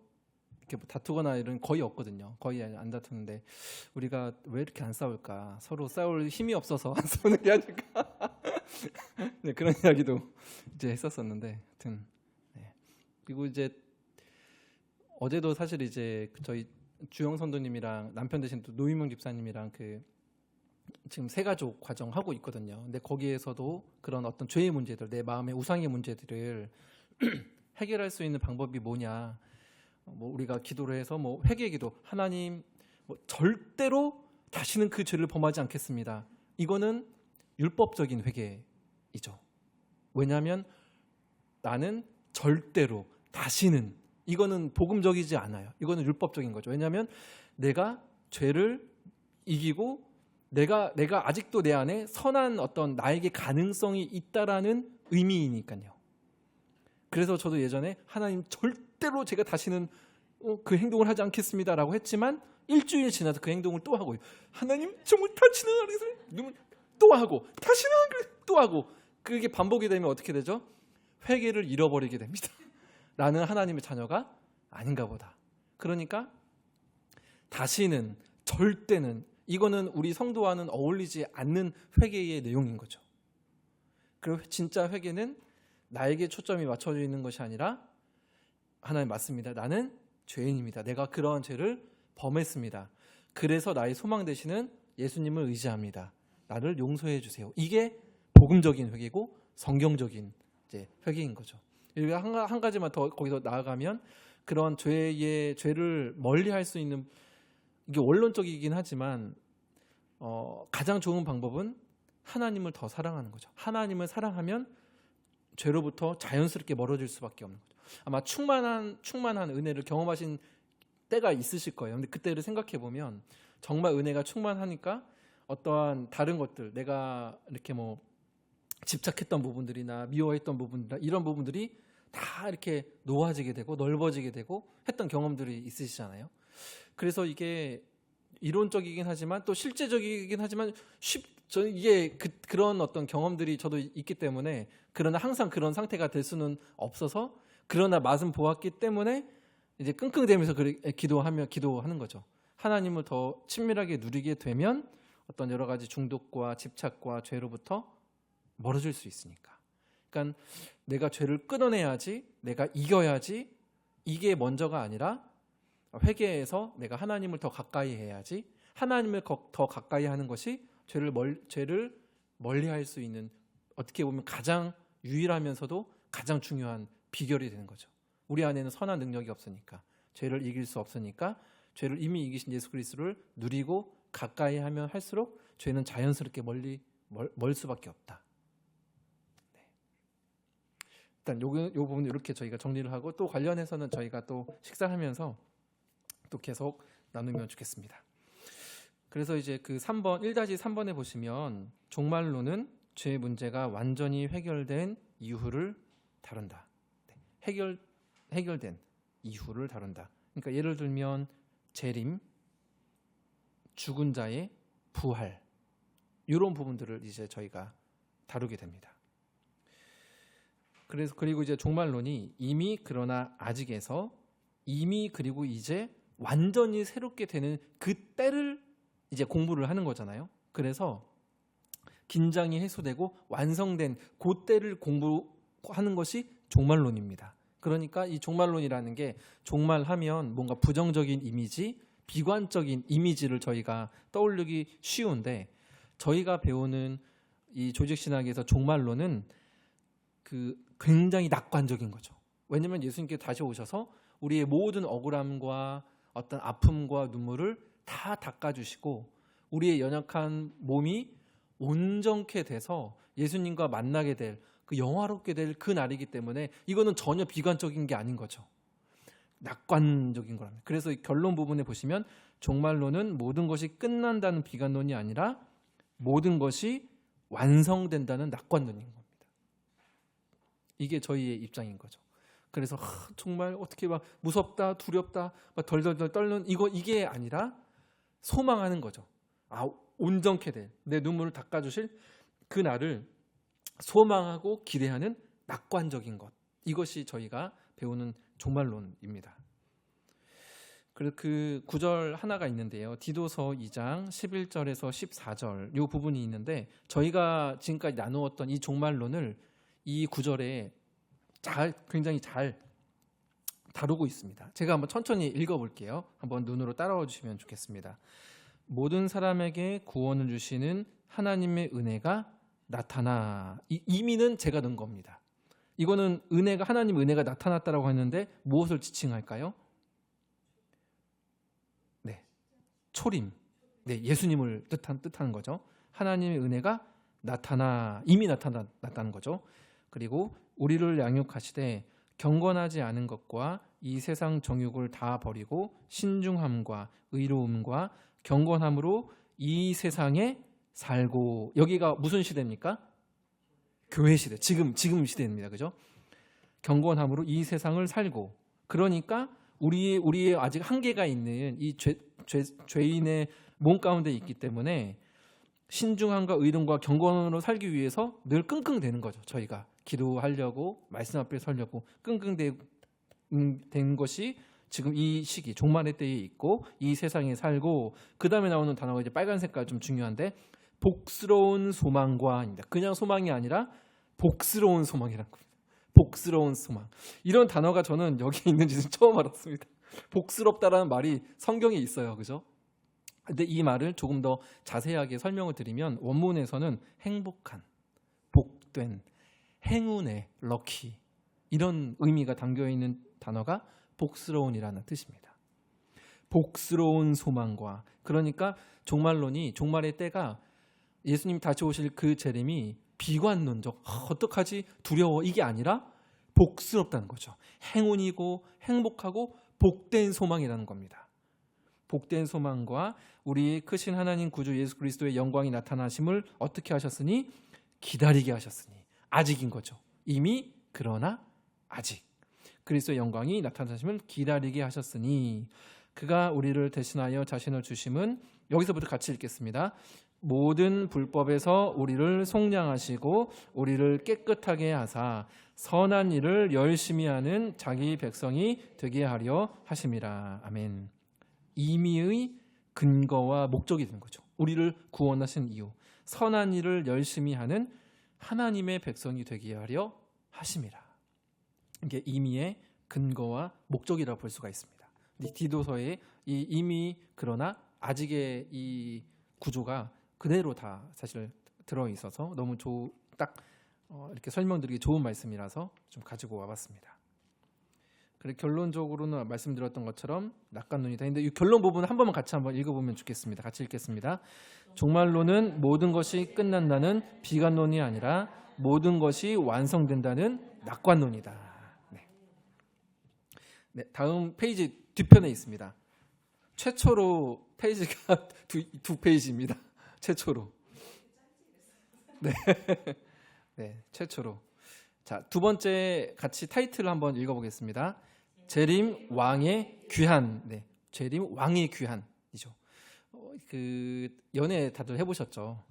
S1: 이렇게 뭐 다투거나 이런 거의 없거든요. 거의 안 다투는데 우리가 왜 이렇게 안 싸울까? 서로 싸울 힘이 없어서 안 싸우는 게 아닐까? 네, 그런 이야기도 이제 했었었는데, 하여튼 네. 그리고 이제 어제도 사실 이제 저희 주영 선도님이랑 남편 되신 또 노희명 집사님이랑 그 지금 세가족 과정 하고 있거든요. 근데 거기에서도 그런 어떤 죄의 문제들, 내 마음의 우상의 문제들을 해결할 수 있는 방법이 뭐냐? 뭐 우리가 기도를 해서 뭐 회개기도, 하나님 뭐 절대로 다시는 그 죄를 범하지 않겠습니다. 이거는 율법적인 회개이죠. 왜냐하면 나는 절대로 다시는, 이거는 복음적이지 않아요. 이거는 율법적인 거죠. 왜냐하면 내가 죄를 이기고 내가 아직도 내 안에 선한 어떤 나에게 가능성이 있다라는 의미이니까요. 그래서 저도 예전에 하나님 절대로 제가 다시는 그 행동을 하지 않겠습니다라고 했지만 일주일 지나서 그 행동을 또 하고, 하나님 정말 다시는 안 하겠습니다. 또 하고, 다시는 안 그래, 또 하고, 그게 반복이 되면 어떻게 되죠? 회개를 잃어버리게 됩니다. 나는 하나님의 자녀가 아닌가 보다. 그러니까 다시는, 절대는, 이거는 우리 성도와는 어울리지 않는 회개의 내용인 거죠. 그리고 진짜 회개는 나에게 초점이 맞춰져 있는 것이 아니라, 하나님 맞습니다. 나는 죄인입니다. 내가 그러한 죄를 범했습니다. 그래서 나의 소망 되시는 예수님을 의지합니다. 나를 용서해 주세요. 이게 복음적인 회개고 성경적인 이제 회개인 거죠. 여기 한 가지만 더 거기서 나아가면, 그런 죄를 멀리할 수 있는, 이게 원론적이긴 하지만 가장 좋은 방법은 하나님을 더 사랑하는 거죠. 하나님을 사랑하면 죄로부터 자연스럽게 멀어질 수밖에 없는 거죠. 아마 충만한 은혜를 경험하신 때가 있으실 거예요. 근데 그때를 생각해 보면 정말 은혜가 충만하니까 어떠한 다른 것들, 내가 이렇게 뭐 집착했던 부분들이나 미워했던 부분이나 이런 부분들이 다 이렇게 놓아지게 되고 넓어지게 되고 했던 경험들이 있으시잖아요. 그래서 이게 이론적이긴 하지만 또 실제적이긴 하지만 저는 이게 그런 어떤 경험들이 저도 있기 때문에, 그러나 항상 그런 상태가 될 수는 없어서, 그러나 맛은 보았기 때문에 이제 끙끙대면서 기도하는 거죠. 하나님을 더 친밀하게 누리게 되면 어떤 여러 가지 중독과 집착과 죄로부터 멀어질 수 있으니까. 그러니까 내가 죄를 끊어내야지, 내가 이겨야지, 이게 먼저가 아니라 회개해서 내가 하나님을 더 가까이 해야지, 하나님을 더 가까이 하는 것이 죄를 멀리할 수 있는, 어떻게 보면 가장 유일하면서도 가장 중요한 비결이 되는 거죠. 우리 안에는 선한 능력이 없으니까, 죄를 이길 수 없으니까, 죄를 이미 이기신 예수 그리스도를 누리고 가까이 하면 할수록 죄는 자연스럽게 멀 수밖에 없다. 네. 일단 요 부분 이렇게 저희가 정리를 하고, 또 관련해서는 저희가 또 식사하면서 또 계속 나누면 좋겠습니다. 그래서 이제 그 3번 1-3번에 보시면 종말론은 죄의 문제가 완전히 해결된 이후를 다룬다. 네. 해결된 이후를 다룬다. 그러니까 예를 들면 재림, 죽은 자의 부활, 이런 부분들을 이제 저희가 다루게 됩니다. 그리고 이제 종말론이 이미 그러나 아직에서 이미 그리고 이제 완전히 새롭게 되는 그 때를 이제 공부를 하는 거잖아요. 그래서 긴장이 해소되고 완성된 그 때를 공부하는 것이 종말론입니다. 그러니까 이 종말론이라는 게, 종말하면 뭔가 부정적인 이미지, 비관적인 이미지를 저희가 떠올리기 쉬운데, 저희가 배우는 이 조직신학에서 종말론은 그 굉장히 낙관적인 거죠. 왜냐하면 예수님께 다시 오셔서 우리의 모든 억울함과 어떤 아픔과 눈물을 다 닦아주시고 우리의 연약한 몸이 온전케 돼서 예수님과 만나게 될 그 영화롭게 될 그 날이기 때문에 이거는 전혀 비관적인 게 아닌 거죠. 낙관적인 거랍니다. 그래서 이 결론 부분에 보시면 종말론은 모든 것이 끝난다는 비관론이 아니라 모든 것이 완성된다는 낙관론인 겁니다. 이게 저희의 입장인 거죠. 그래서 정말 어떻게 막 무섭다, 두렵다, 막 덜덜덜 떨는 이게 아니라 소망하는 거죠. 온전케 될 내 눈물을 닦아주실 그 날을 소망하고 기대하는 낙관적인 것. 이것이 저희가 배우는 종말론입니다. 그리고 그 구절 하나가 있는데요. 디도서 2장 11절에서 14절 이 부분이 있는데 저희가 지금까지 나누었던 이 종말론을 이 구절에 굉장히 잘 다루고 있습니다. 제가 한번 천천히 읽어볼게요. 한번 눈으로 따라와 주시면 좋겠습니다. 모든 사람에게 구원을 주시는 하나님의 은혜가 나타나. 이미는 제가 넣은 겁니다. 이거는 하나님 은혜가 나타났다라고 했는데 무엇을 지칭할까요? 네, 초림. 네, 예수님을 뜻하는 거죠. 하나님의 은혜가 이미 나타났다는 거죠. 그리고 우리를 양육하시되 경건하지 않은 것과 이 세상 정욕을 다 버리고 신중함과 의로움과 경건함으로 이 세상에 살고. 여기가 무슨 시대입니까? 교회 시대. 지금 시대입니다. 그죠? 경건함으로 이 세상을 살고. 그러니까 우리의 아직 한계가 있는 이 죄인의 몸 가운데 있기 때문에 신중함과 의로움과 경건으로 살기 위해서 늘 끙끙대는 거죠. 저희가 기도하려고 말씀 앞에 서려고 끙끙대는 것이 지금 이 시기 종말의 때에 있고 이 세상에 살고. 그 다음에 나오는 단어가 이제 빨간 색깔 좀 중요한데 복스러운 소망과입니다. 그냥 소망이 아니라 복스러운 소망이라는 겁니다. 복스러운 소망. 이런 단어가 저는 여기 있는지는 처음 알았습니다. 복스럽다라는 말이 성경에 있어요. 그죠? 근데 이 말을 조금 더 자세하게 설명을 드리면 원문에서는 행복한, 복된, 행운의, 럭키 이런 의미가 담겨 있는 단어가 복스러운이라는 뜻입니다. 복스러운 소망과. 그러니까 종말의 때가 예수님 다시 오실 그 재림이 비관론적 어떡하지 두려워 이게 아니라 복스럽다는 거죠. 행운이고 행복하고 복된 소망이라는 겁니다. 복된 소망과 우리 크신 하나님 구주 예수 그리스도의 영광이 나타나심을 어떻게 하셨으니? 기다리게 하셨으니. 아직인 거죠. 이미 그러나 아직. 그리스도의 영광이 나타나심을 기다리게 하셨으니 그가 우리를 대신하여 자신을 주심은. 여기서부터 같이 읽겠습니다. 모든 불법에서 우리를 속량하시고 우리를 깨끗하게 하사 선한 일을 열심히 하는 자기 백성이 되게 하려 하심이라. 아멘. 임의의 근거와 목적이 되는 거죠. 우리를 구원하신 이유. 선한 일을 열심히 하는 하나님의 백성이 되게 하려 하심이라. 이게 임의의 근거와 목적이라고 볼 수가 있습니다. 디도서의 이 임의 그러나 아직의 이 구조가 그대로 다 사실 들어있어서 너무 이렇게 설명드리기 좋은 말씀이라서 좀 가지고 와봤습니다. 그리고 결론적으로는 말씀드렸던 것처럼 낙관론이다. 근데 이 결론 부분 한 번만 같이 한번 읽어보면 좋겠습니다. 같이 읽겠습니다. 종말론은 모든 것이 끝난다는 비관론이 아니라 모든 것이 완성된다는 낙관론이다. 네, 다음 페이지 뒤편에 있습니다. 최초로 페이지가 두 페이지입니다. 최초로. 네, 최초로. 자, 두 번째 같이 타이틀을 한번 읽어보겠습니다. 재림 왕의 귀한. 네, 재림 왕의 귀한이죠. 그 연애 다들 해보셨죠?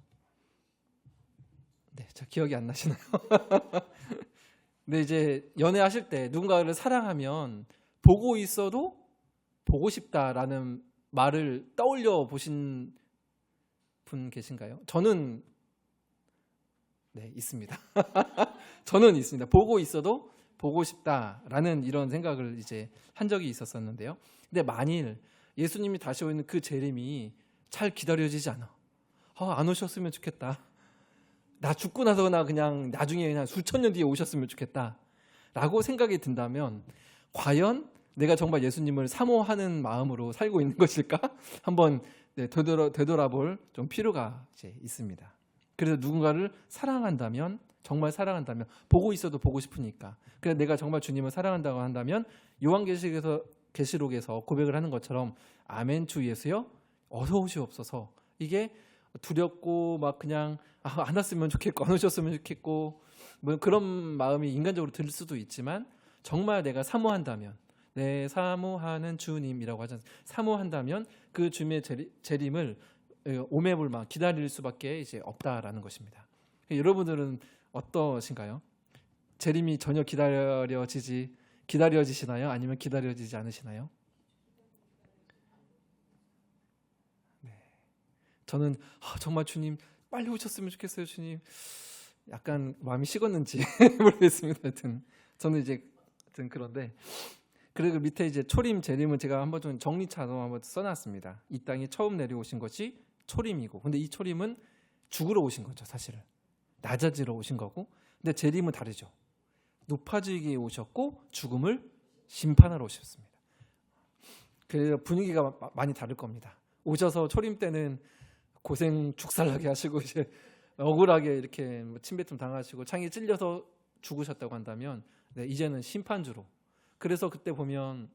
S1: 네, 자 기억이 안 나시나요? 근데 이제 연애하실 때 누군가를 사랑하면 보고 있어도 보고 싶다라는 말을 떠올려 보신 분 계신가요? 저는 있습니다. 저는 있습니다. 보고 있어도 보고 싶다라는 이런 생각을 이제 한 적이 있었었는데요. 근데 만일 예수님이 다시 오는 그 재림이 잘 기다려지지 않아. 안 오셨으면 좋겠다. 나 죽고 나서나 그냥 나중에 그냥 수천 년 뒤에 오셨으면 좋겠다. 라고 생각이 든다면 과연 내가 정말 예수님을 사모하는 마음으로 살고 있는 것일까? 한번 되돌아볼 좀 필요가 이제 있습니다. 그래서 누군가를 사랑한다면, 정말 사랑한다면, 보고 있어도 보고 싶으니까, 그래서 내가 정말 주님을 사랑한다고 한다면 요한계시록에서 고백을 하는 것처럼 아멘 주 예수여 어서 오시옵소서. 이게 두렵고 막 그냥 안 왔으면 좋겠고 안 오셨으면 좋겠고 뭐 그런 마음이 인간적으로 들 수도 있지만, 정말 내가 사모한다면, 내 사모하는 주님이라고 하잖아요. 사모한다면 그 주님의 재림을 오매불망 기다릴 수밖에 이제 없다라는 것입니다. 여러분들은 어떠신가요? 재림이 전혀 기다려지시나요? 아니면 기다려지지 않으시나요? 네. 저는 정말 주님 빨리 오셨으면 좋겠어요. 주님. 약간 마음이 식었는지 모르겠습니다. 하여튼 저는 이제 그런데, 그리고 밑에 이제 초림 재림은 제가 한번 좀 정리차로 한번 써놨습니다. 이 땅에 처음 내려오신 것이 초림이고, 근데 이 초림은 죽으러 오신 거죠. 사실은 낮아지러 오신 거고, 근데 재림은 다르죠. 높아지기 위해 오셨고 죽음을 심판하러 오셨습니다. 그래서 분위기가 많이 다를 겁니다. 오셔서 초림 때는 고생 죽살나게 하시고 이제 억울하게 이렇게 뭐 침뱉음 당하시고 창에 찔려서 죽으셨다고 한다면, 이제는 심판주로. 그래서 그때 보면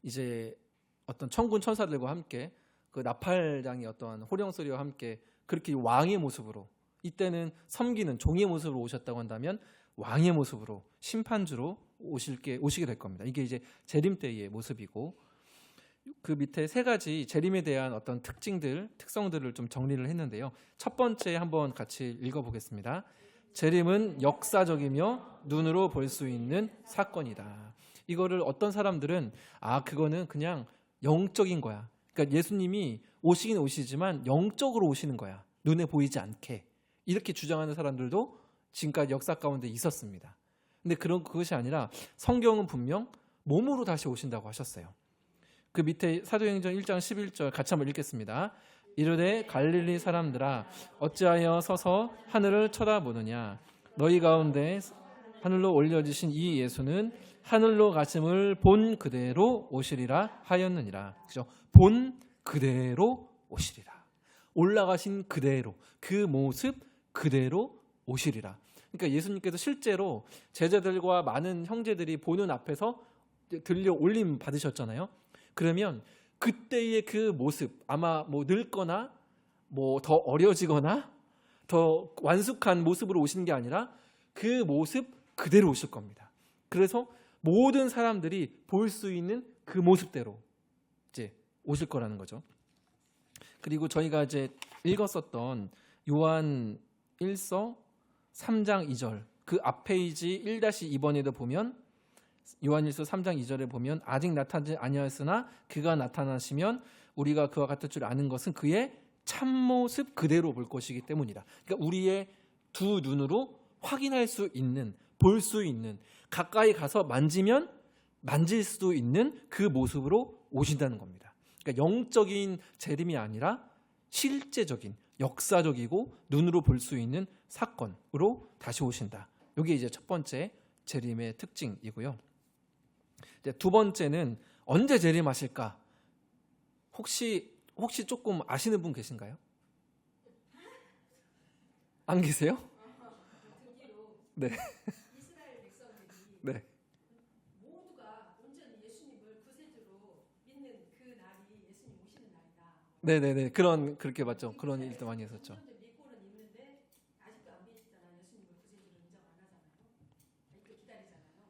S1: 이제 어떤 천군 천사들과 함께 그 나팔장의 어떤 호령 소리와 함께 그렇게 왕의 모습으로, 이때는 섬기는 종의 모습으로 오셨다고 한다면 왕의 모습으로 심판주로 오시게 될 겁니다. 이게 이제 재림 때의 모습이고, 그 밑에 세 가지 재림에 대한 어떤 특성들을 좀 정리를 했는데요. 첫 번째 한번 같이 읽어보겠습니다. 재림은 역사적이며 눈으로 볼 수 있는 사건이다. 이거를 어떤 사람들은 그거는 그냥 영적인 거야. 그러니까 예수님이 오시긴 오시지만 영적으로 오시는 거야. 눈에 보이지 않게. 이렇게 주장하는 사람들도 지금까지 역사 가운데 있었습니다. 근데 그것이 아니라 성경은 분명 몸으로 다시 오신다고 하셨어요. 그 밑에 사도행전 1장 11절 같이 한번 읽겠습니다. 이르되 갈릴리 사람들아 어찌하여 서서 하늘을 쳐다보느냐. 너희 가운데 하늘로 올려지신 이 예수는 하늘로 가심을 본 그대로 오시리라 하였느니라. 그죠? 본 그대로 오시리라. 올라가신 그대로, 그 모습 그대로 오시리라. 그러니까 예수님께서 실제로 제자들과 많은 형제들이 보는 앞에서 들려 올림 받으셨잖아요. 그러면 그때의 그 모습, 아마 뭐 늙거나 뭐 더 어려지거나 더 완숙한 모습으로 오시는 게 아니라 그 모습 그대로 오실 겁니다. 그래서 모든 사람들이 볼 수 있는 그 모습대로 이제 오실 거라는 거죠. 그리고 저희가 이제 읽었었던 요한 1서 3장 2절, 그 앞 페이지 1-2번에도 보면 요한일서 3장 2절에 보면 아직 나타나지 아니하였으나 그가 나타나시면 우리가 그와 같을 줄 아는 것은 그의 참모습 그대로 볼 것이기 때문이다. 그러니까 우리의 두 눈으로 확인할 수 있는, 볼 수 있는, 가까이 가서 만지면 만질 수도 있는 그 모습으로 오신다는 겁니다. 그러니까 영적인 재림이 아니라 실제적인, 역사적이고 눈으로 볼 수 있는 사건으로 다시 오신다. 이게 이제 첫 번째 재림의 특징이고요. 이제 두 번째는 언제 재림하실까? 혹시 조금 아시는 분 계신가요? 안 계세요? 네.
S2: 이스라엘 백성들이
S1: 네.
S2: 모두가 온전히 예수님을 구세주로 믿는 그 날이 예수님 오시는 날이다.
S1: 네네네. 그렇게 맞죠. 그런 일도 많이 했었죠.
S2: 믿고는 있는데 아직도 안 믿잖아요. 예수님을 구세주로 인정 안 하잖아요. 아직도 기다리잖아요.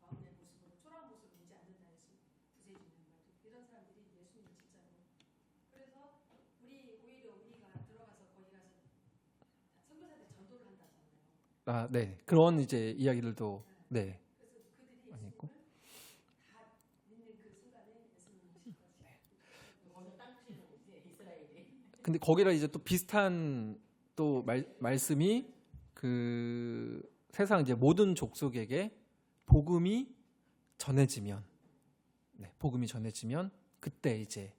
S2: 마음의 모습으로 초라한 모습으로 믿지 않는다. 예수 구세주 있는 말. 이런 사람들이 예수님을 진짜로. 그래서 오히려 우리가 들어가서 거기 가서 선교사들 전도를 한다잖아요.
S1: 네. 그런 이제 이야기들도 네.
S2: 그래서 그들이
S1: 많이 있고.
S2: 다 믿는 그 순간에 예수님이 오실 것이다.
S4: 거기서 땅 치는 이제 이스라엘이.
S1: 근데 거기랑 이제 또 비슷한 또 말씀이 그 세상 이제 모든 족속에게 복음이 전해지면, 복음이 전해지면 그때 이제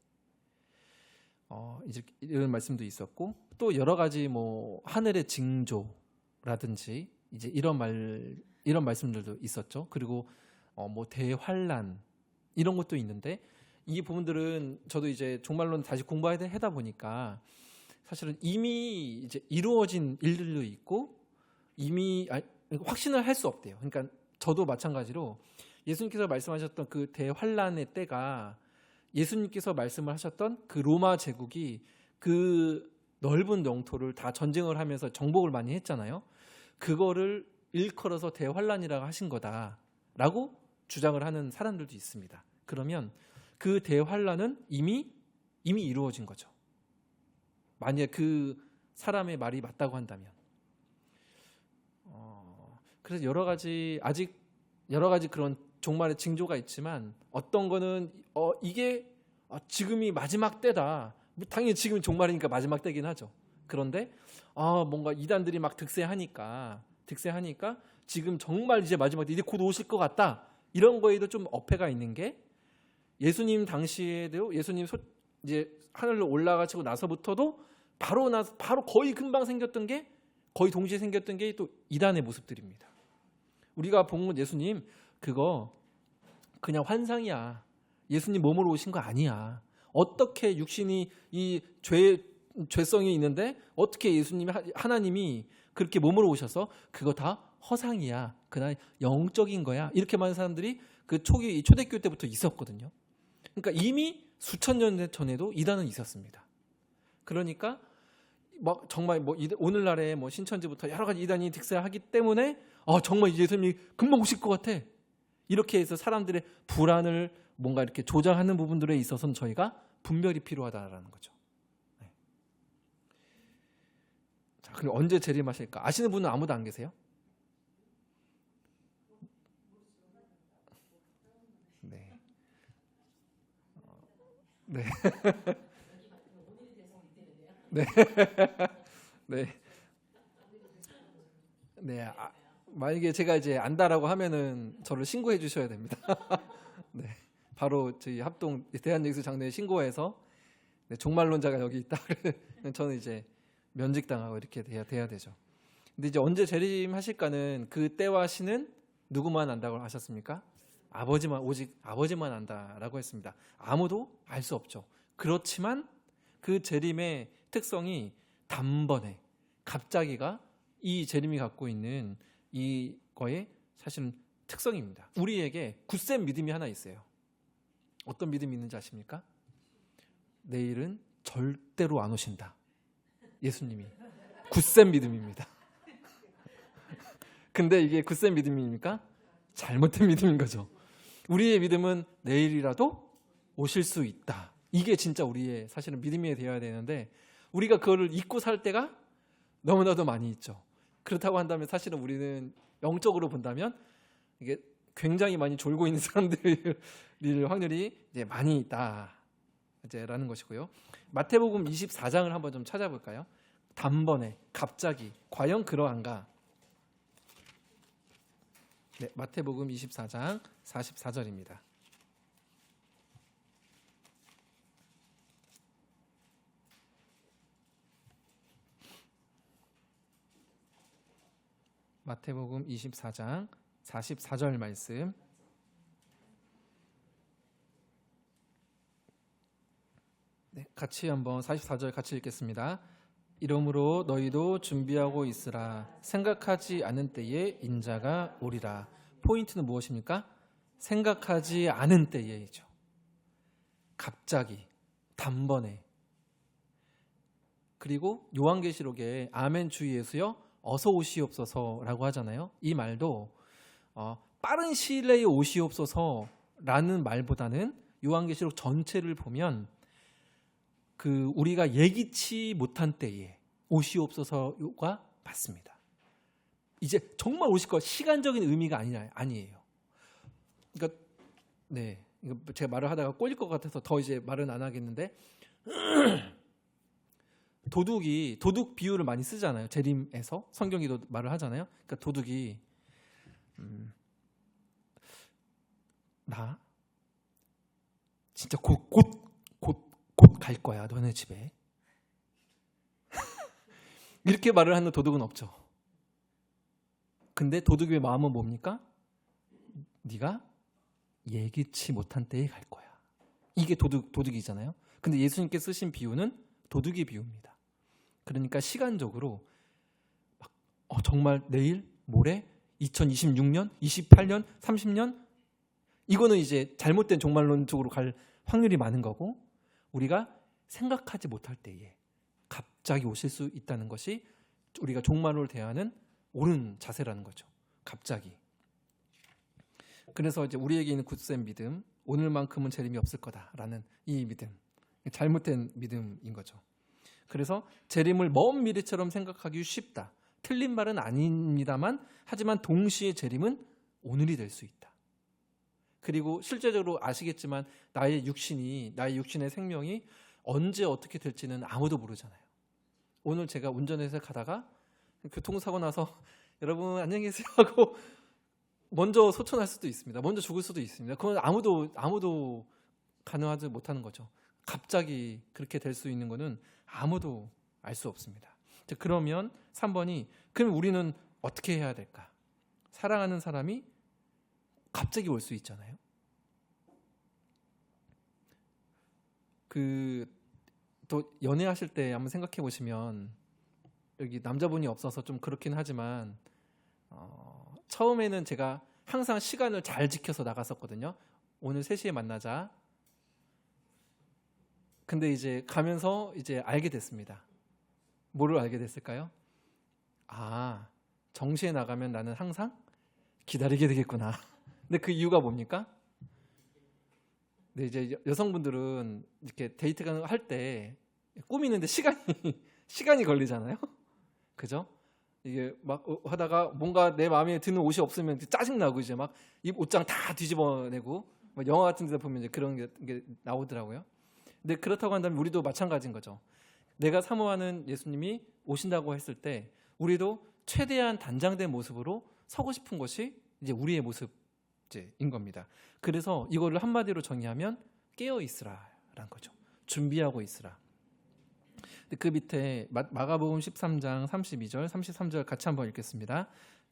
S1: 이런 말씀도 있었고, 또 여러 가지 뭐 하늘의 징조라든지 이제 이런 말씀들도 있었죠. 그리고 뭐 대환란 이런 것도 있는데 이 부분들은 저도 이제 종말론 다시 공부하다 보니까 사실은 이미 이제 이루어진 일들도 있고 이미 확신을 할 수 없대요. 그러니까 저도 마찬가지로 예수님께서 말씀하셨던 그 대환란의 때가 예수님께서 말씀을 하셨던 그 로마 제국이 그 넓은 영토를 다 전쟁을 하면서 정복을 많이 했잖아요. 그거를 일컬어서 대환란이라고 하신 거다라고 주장을 하는 사람들도 있습니다. 그러면 그 대환란은 이미 이루어진 거죠. 만약 그 사람의 말이 맞다고 한다면. 그래서 아직 여러 가지 그런 종말의 징조가 있지만 어떤 거는 이게 지금이 마지막 때다. 당연히 지금 종말이니까 마지막 때긴 하죠. 그런데 뭔가 이단들이 막 득세하니까 지금 정말 이제 마지막 때 이제 곧 오실 것 같다. 이런 거에도 좀 어폐가 있는 게 예수님 당시에도 예수님 이제 하늘로 올라가시고 나서부터도 바로 거의 금방 생겼던 게 거의 동시에 생겼던 게 또 이단의 모습들입니다. 우리가 본 건 예수님 그거 그냥 환상이야. 예수님 몸으로 오신 거 아니야. 어떻게 육신이 이 죄성이 있는데 어떻게 하나님이 그렇게 몸으로 오셔서 그거 다 허상이야. 그날 영적인 거야. 이렇게 많은 사람들이 그 초대교회 때부터 있었거든요. 그러니까 이미 수천 년 전에도 이단은 있었습니다. 그러니까 정말 오늘날에 신천지부터 여러 가지 이단이 득세하기 때문에 정말 이제 예수님이 금방 오실 것 같아. 이렇게 해서 사람들의 불안을 뭔가 이렇게 조장하는 부분들에 있어서는 저희가 분별이 필요하다라는 거죠. 네. 자, 그럼 언제 재림하실까? 아시는 분은 아무도 안 계세요? 네. 네. 네. 네. 네. 만약에 제가 이제 안다라고 하면은 저를 신고해 주셔야 됩니다. 네. 바로 저희 합동 대한예수 장로에 신고해서 종말론자가 여기 있다. 저는 이제 면직당하고 이렇게 돼야 되죠. 근데 이제 언제 재림하실까는 그 때와 시는 누구만 안다고 하셨습니까? 오직 아버지만 안다라고 했습니다. 아무도 알 수 없죠. 그렇지만 그 재림의 특성이 단번에 갑자기가 이 재림이 갖고 있는 이거의 사실은 특성입니다. 우리에게 굳센 믿음이 하나 있어요. 어떤 믿음이 있는지 아십니까? 내일은 절대로 안 오신다. 예수님이. 굳센 믿음입니다. 근데 이게 굳센 믿음입니까? 잘못된 믿음인 거죠. 우리의 믿음은 내일이라도 오실 수 있다. 이게 진짜 우리의 사실은 믿음이 되어야 되는데 우리가 그거를 잊고 살 때가 너무나도 많이 있죠. 그렇다고 한다면 사실은 우리는 영적으로 본다면 이게 굉장히 많이 졸고 있는 사람들일 확률이 이제 많이 있다. 이제라는 것이고요. 마태복음 24장을 한번 좀 찾아볼까요? 단번에 갑자기 과연 그러한가? 네, 마태복음 24장 44절입니다. 마태복음 24장 44절 말씀. 네, 같이 한번 44절 같이 읽겠습니다. 이러므로 너희도 준비하고 있으라. 생각하지 않은 때에 인자가 오리라. 포인트는 무엇입니까? 생각하지 않은 때에이죠. 갑자기, 단번에. 그리고 요한계시록에 아멘 주 예수여 어서 오시옵소서라고 하잖아요. 이 말도 빠른 시일 내에 오시옵소서라는 말보다는 요한계시록 전체를 보면 그 우리가 예기치 못한 때에 오시옵소서가 맞습니다. 이제 정말 오실 거 시간적인 의미가 아니에요. 그러니까 네, 이거 제가 말을 하다가 꼬일 것 같아서 더 이제 말은 안 하겠는데 도둑 비유를 많이 쓰잖아요. 재림에서 성경에도 말을 하잖아요. 그러니까 도둑이 나 진짜 곧 갈 거야 너네 집에 이렇게 말을 하는 도둑은 없죠. 근데 도둑의 마음은 뭡니까? 네가 예기치 못한 때에 갈 거야. 이게 도둑이잖아요. 근데 예수님께 쓰신 비유는 도둑의 비유입니다. 그러니까 시간적으로 막 정말 내일, 모레, 2026년, 28년, 30년 이거는 이제 잘못된 종말론 쪽으로 갈 확률이 많은 거고, 우리가 생각하지 못할 때에 갑자기 오실 수 있다는 것이 우리가 종말을 대하는 옳은 자세라는 거죠. 갑자기. 그래서 이제 우리에게 있는 굳센 믿음, 오늘만큼은 재림이 없을 거다라는 이 믿음, 잘못된 믿음인 거죠. 그래서 재림을 먼 미래처럼 생각하기 쉽다. 틀린 말은 아닙니다만, 하지만 동시에 재림은 오늘이 될 수 있다. 그리고 실제적으로 아시겠지만 나의 육신의 생명이 언제 어떻게 될지는 아무도 모르잖아요. 오늘 제가 운전해서 가다가 교통사고 나서 여러분 안녕히 계세요 하고 먼저 소천할 수도 있습니다. 먼저 죽을 수도 있습니다. 그건 아무도 가능하지 못하는 거죠. 갑자기 그렇게 될 수 있는 거는 아무도 알 수 없습니다. 그러면 3번이 그럼 우리는 어떻게 해야 될까? 사랑하는 사람이 갑자기 올 수 있잖아요. 또 연애하실 때 한번 생각해 보시면, 여기 남자분이 없어서 좀 그렇긴 하지만 처음에는 제가 항상 시간을 잘 지켜서 나갔었거든요. 오늘 3시에 만나자. 근데 이제 가면서 이제 알게 됐습니다. 뭐를 알게 됐을까요? 정시에 나가면 나는 항상 기다리게 되겠구나. 근데 그 이유가 뭡니까? 네, 이제 여성분들은 이렇게 데이트가 할 때 꾸미는데 시간이 걸리잖아요. 그죠? 이게 막 하다가 뭔가 내 마음에 드는 옷이 없으면 짜증 나고 이제 막 입 옷장 다 뒤집어내고, 막 영화 같은 데서 보면 이제 그런 게 나오더라고요. 근데 그렇다고 한다면 우리도 마찬가지인 거죠. 내가 사모하는 예수님이 오신다고 했을 때 우리도 최대한 단장된 모습으로 서고 싶은 것이 이제 우리의 모습인 겁니다. 그래서 이거를 한마디로 정의하면 깨어 있으라라는 거죠. 준비하고 있으라. 그 밑에 마가복음 13장 32절, 33절 같이 한번 읽겠습니다.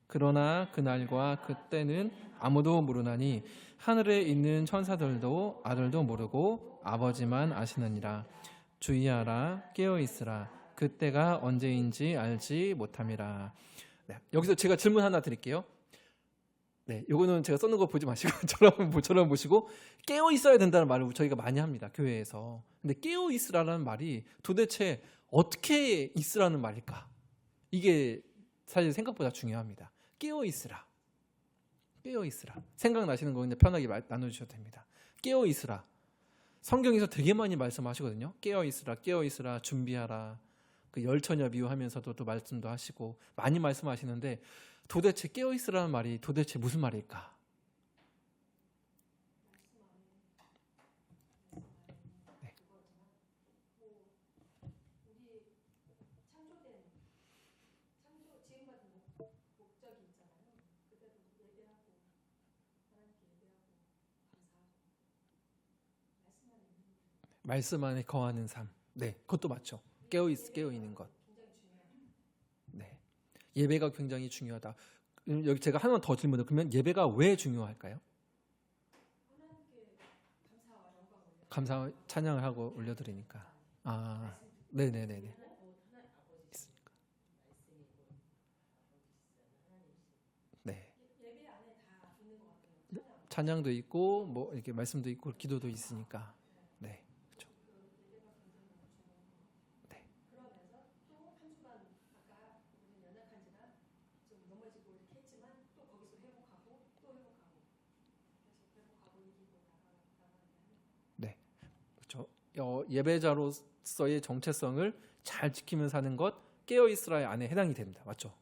S1: 그러나 그날과 그때는 아무도 모르나니 하늘에 있는 천사들도 아들도 모르고 아버지만 아시느니라. 주의하라, 깨어 있으라. 그때가 언제인지 알지 못함이라. 네, 여기서 제가 질문 하나 드릴게요. 네, 요거는 제가 써놓은 거 보지 마시고 저처럼 보시고, 깨어 있어야 된다는 말을 저희가 많이 합니다, 교회에서. 근데 깨어 있으라는 말이 도대체 어떻게 있으라는 말일까? 이게 사실 생각보다 중요합니다. 깨어 있으라. 깨어 있으라. 생각나시는 거 그냥 편하게 나눠주셔도 됩니다. 깨어 있으라. 성경에서 되게 많이 말씀하시거든요. 깨어 있으라, 깨어 있으라, 준비하라. 그 열처녀 비유하면서도 또 말씀도 하시고 많이 말씀하시는데, 도대체 깨어 있으라는 말이 도대체 무슨 말일까? 네.
S2: 우리 지음받은 목적이 있잖아요. 그때도 예배하고 하나님께 예배하고 감사하고
S1: 말씀 안에 거하는 삶. 네, 그것도 맞죠. 깨어 있는 것.
S2: 굉장히 중요해요.
S1: 네, 예배가 굉장히 중요하다. 여기 제가 하나만 더 질문을, 그러면 예배가 왜 중요할까요?
S2: 하나님께 감사와 영광을
S1: 감사 찬양을 하고 올려드리니까. 네네네네. 네,
S2: 예배 안에 다 있는 것 같아요.
S1: 찬양도 있고 뭐 이렇게 말씀도 있고 기도도 있으니까. 네, 그렇죠. 네,
S2: 그러면서 또 한 주간 아까 우리는 연약한 지나 좀 넘어지고 이렇게 했지만 또 거기서 회복하고 또 회복하고 계속 회복하고 이기고
S1: 네, 그렇죠. 예배자로서의 정체성을 잘 지키면서 사는 것, 깨어 있으라의 안에 해당이 됩니다. 맞죠?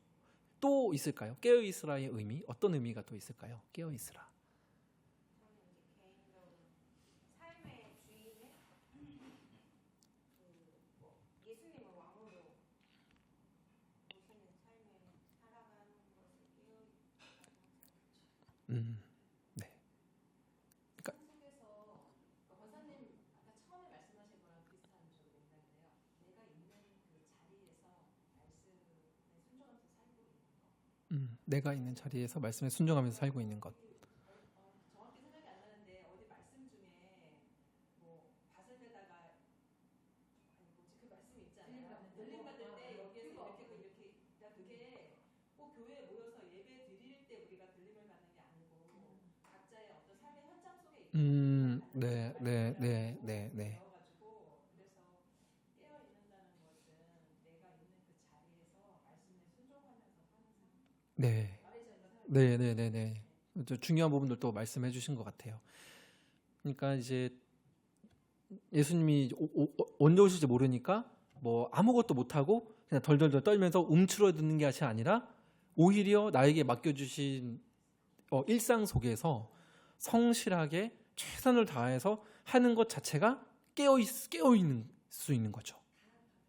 S1: 또 있을까요? 깨어 있으라의 의미, 어떤 의미가 또 있을까요? 깨어 있으라.
S3: 개인적으로 삶의 주인의 예수님을 왕으로 모시는 삶을 살아가는 것을 깨어
S1: 네.
S4: 속에서 권사님 아까 처음에 말씀하신 거랑 비슷한 저도 맥락인데요. 내가 있는 그 자리에서 말씀에 순종하면서 살고 있는 거.
S1: 내가 있는 자리에서 말씀에 순종하면서 살고 있는 것.
S4: 정확히 생각이 안 나는데
S1: 네, 네, 네, 네, 네.
S5: 배워가지고 그래서 깨어 있는다는 것은 내가 있는 그 자리에서 말씀에 순종하면서 사는 삶.
S1: 네. 네, 네, 네, 네. 저 중요한 부분들도 말씀해 주신 것 같아요. 그러니까 이제 예수님이 언제 오실지 모르니까 뭐 아무것도 못하고 그냥 덜덜덜 떨면서 움츠러드는 게 아니라 오히려 나에게 맡겨주신 일상 속에서 성실하게 최선을 다해서 하는 것 자체가 깨어 있는 수 있는 거죠.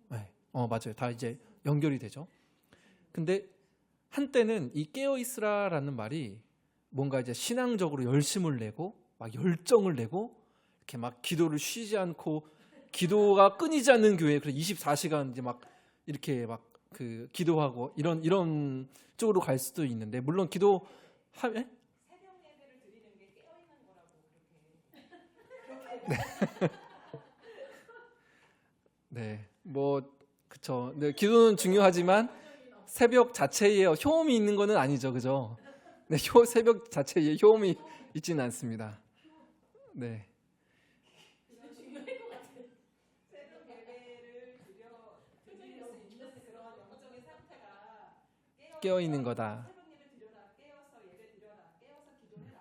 S1: 네. 맞아요. 다 이제 연결이 되죠. 근데 한때는 이 깨어 있으라라는 말이 뭔가 이제 신앙적으로 열심을 내고 막 열정을 내고 이렇게 막 기도를 쉬지 않고 기도가 끊이지 않는 교회, 그래서 24시간 이제 막 이렇게 막 그 기도하고 이런 쪽으로 갈 수도 있는데, 물론 기도
S5: 새벽 예배를 드리는 게 깨어 있는 거라고 그렇게
S1: 네, 뭐 그쵸. 네, 기도는 중요하지만 새벽 자체에 효험이 있는 거는 아니죠, 그죠? 네, 새벽 자체에 효험이 있지는 않습니다. 네,
S5: 새벽 예배를 드릴 수 있는 그런 영적인 상태가
S1: 깨어 있는 거다.
S5: 새벽 예배 드려라, 깨어서 예배 드려라, 깨어서 기도해라.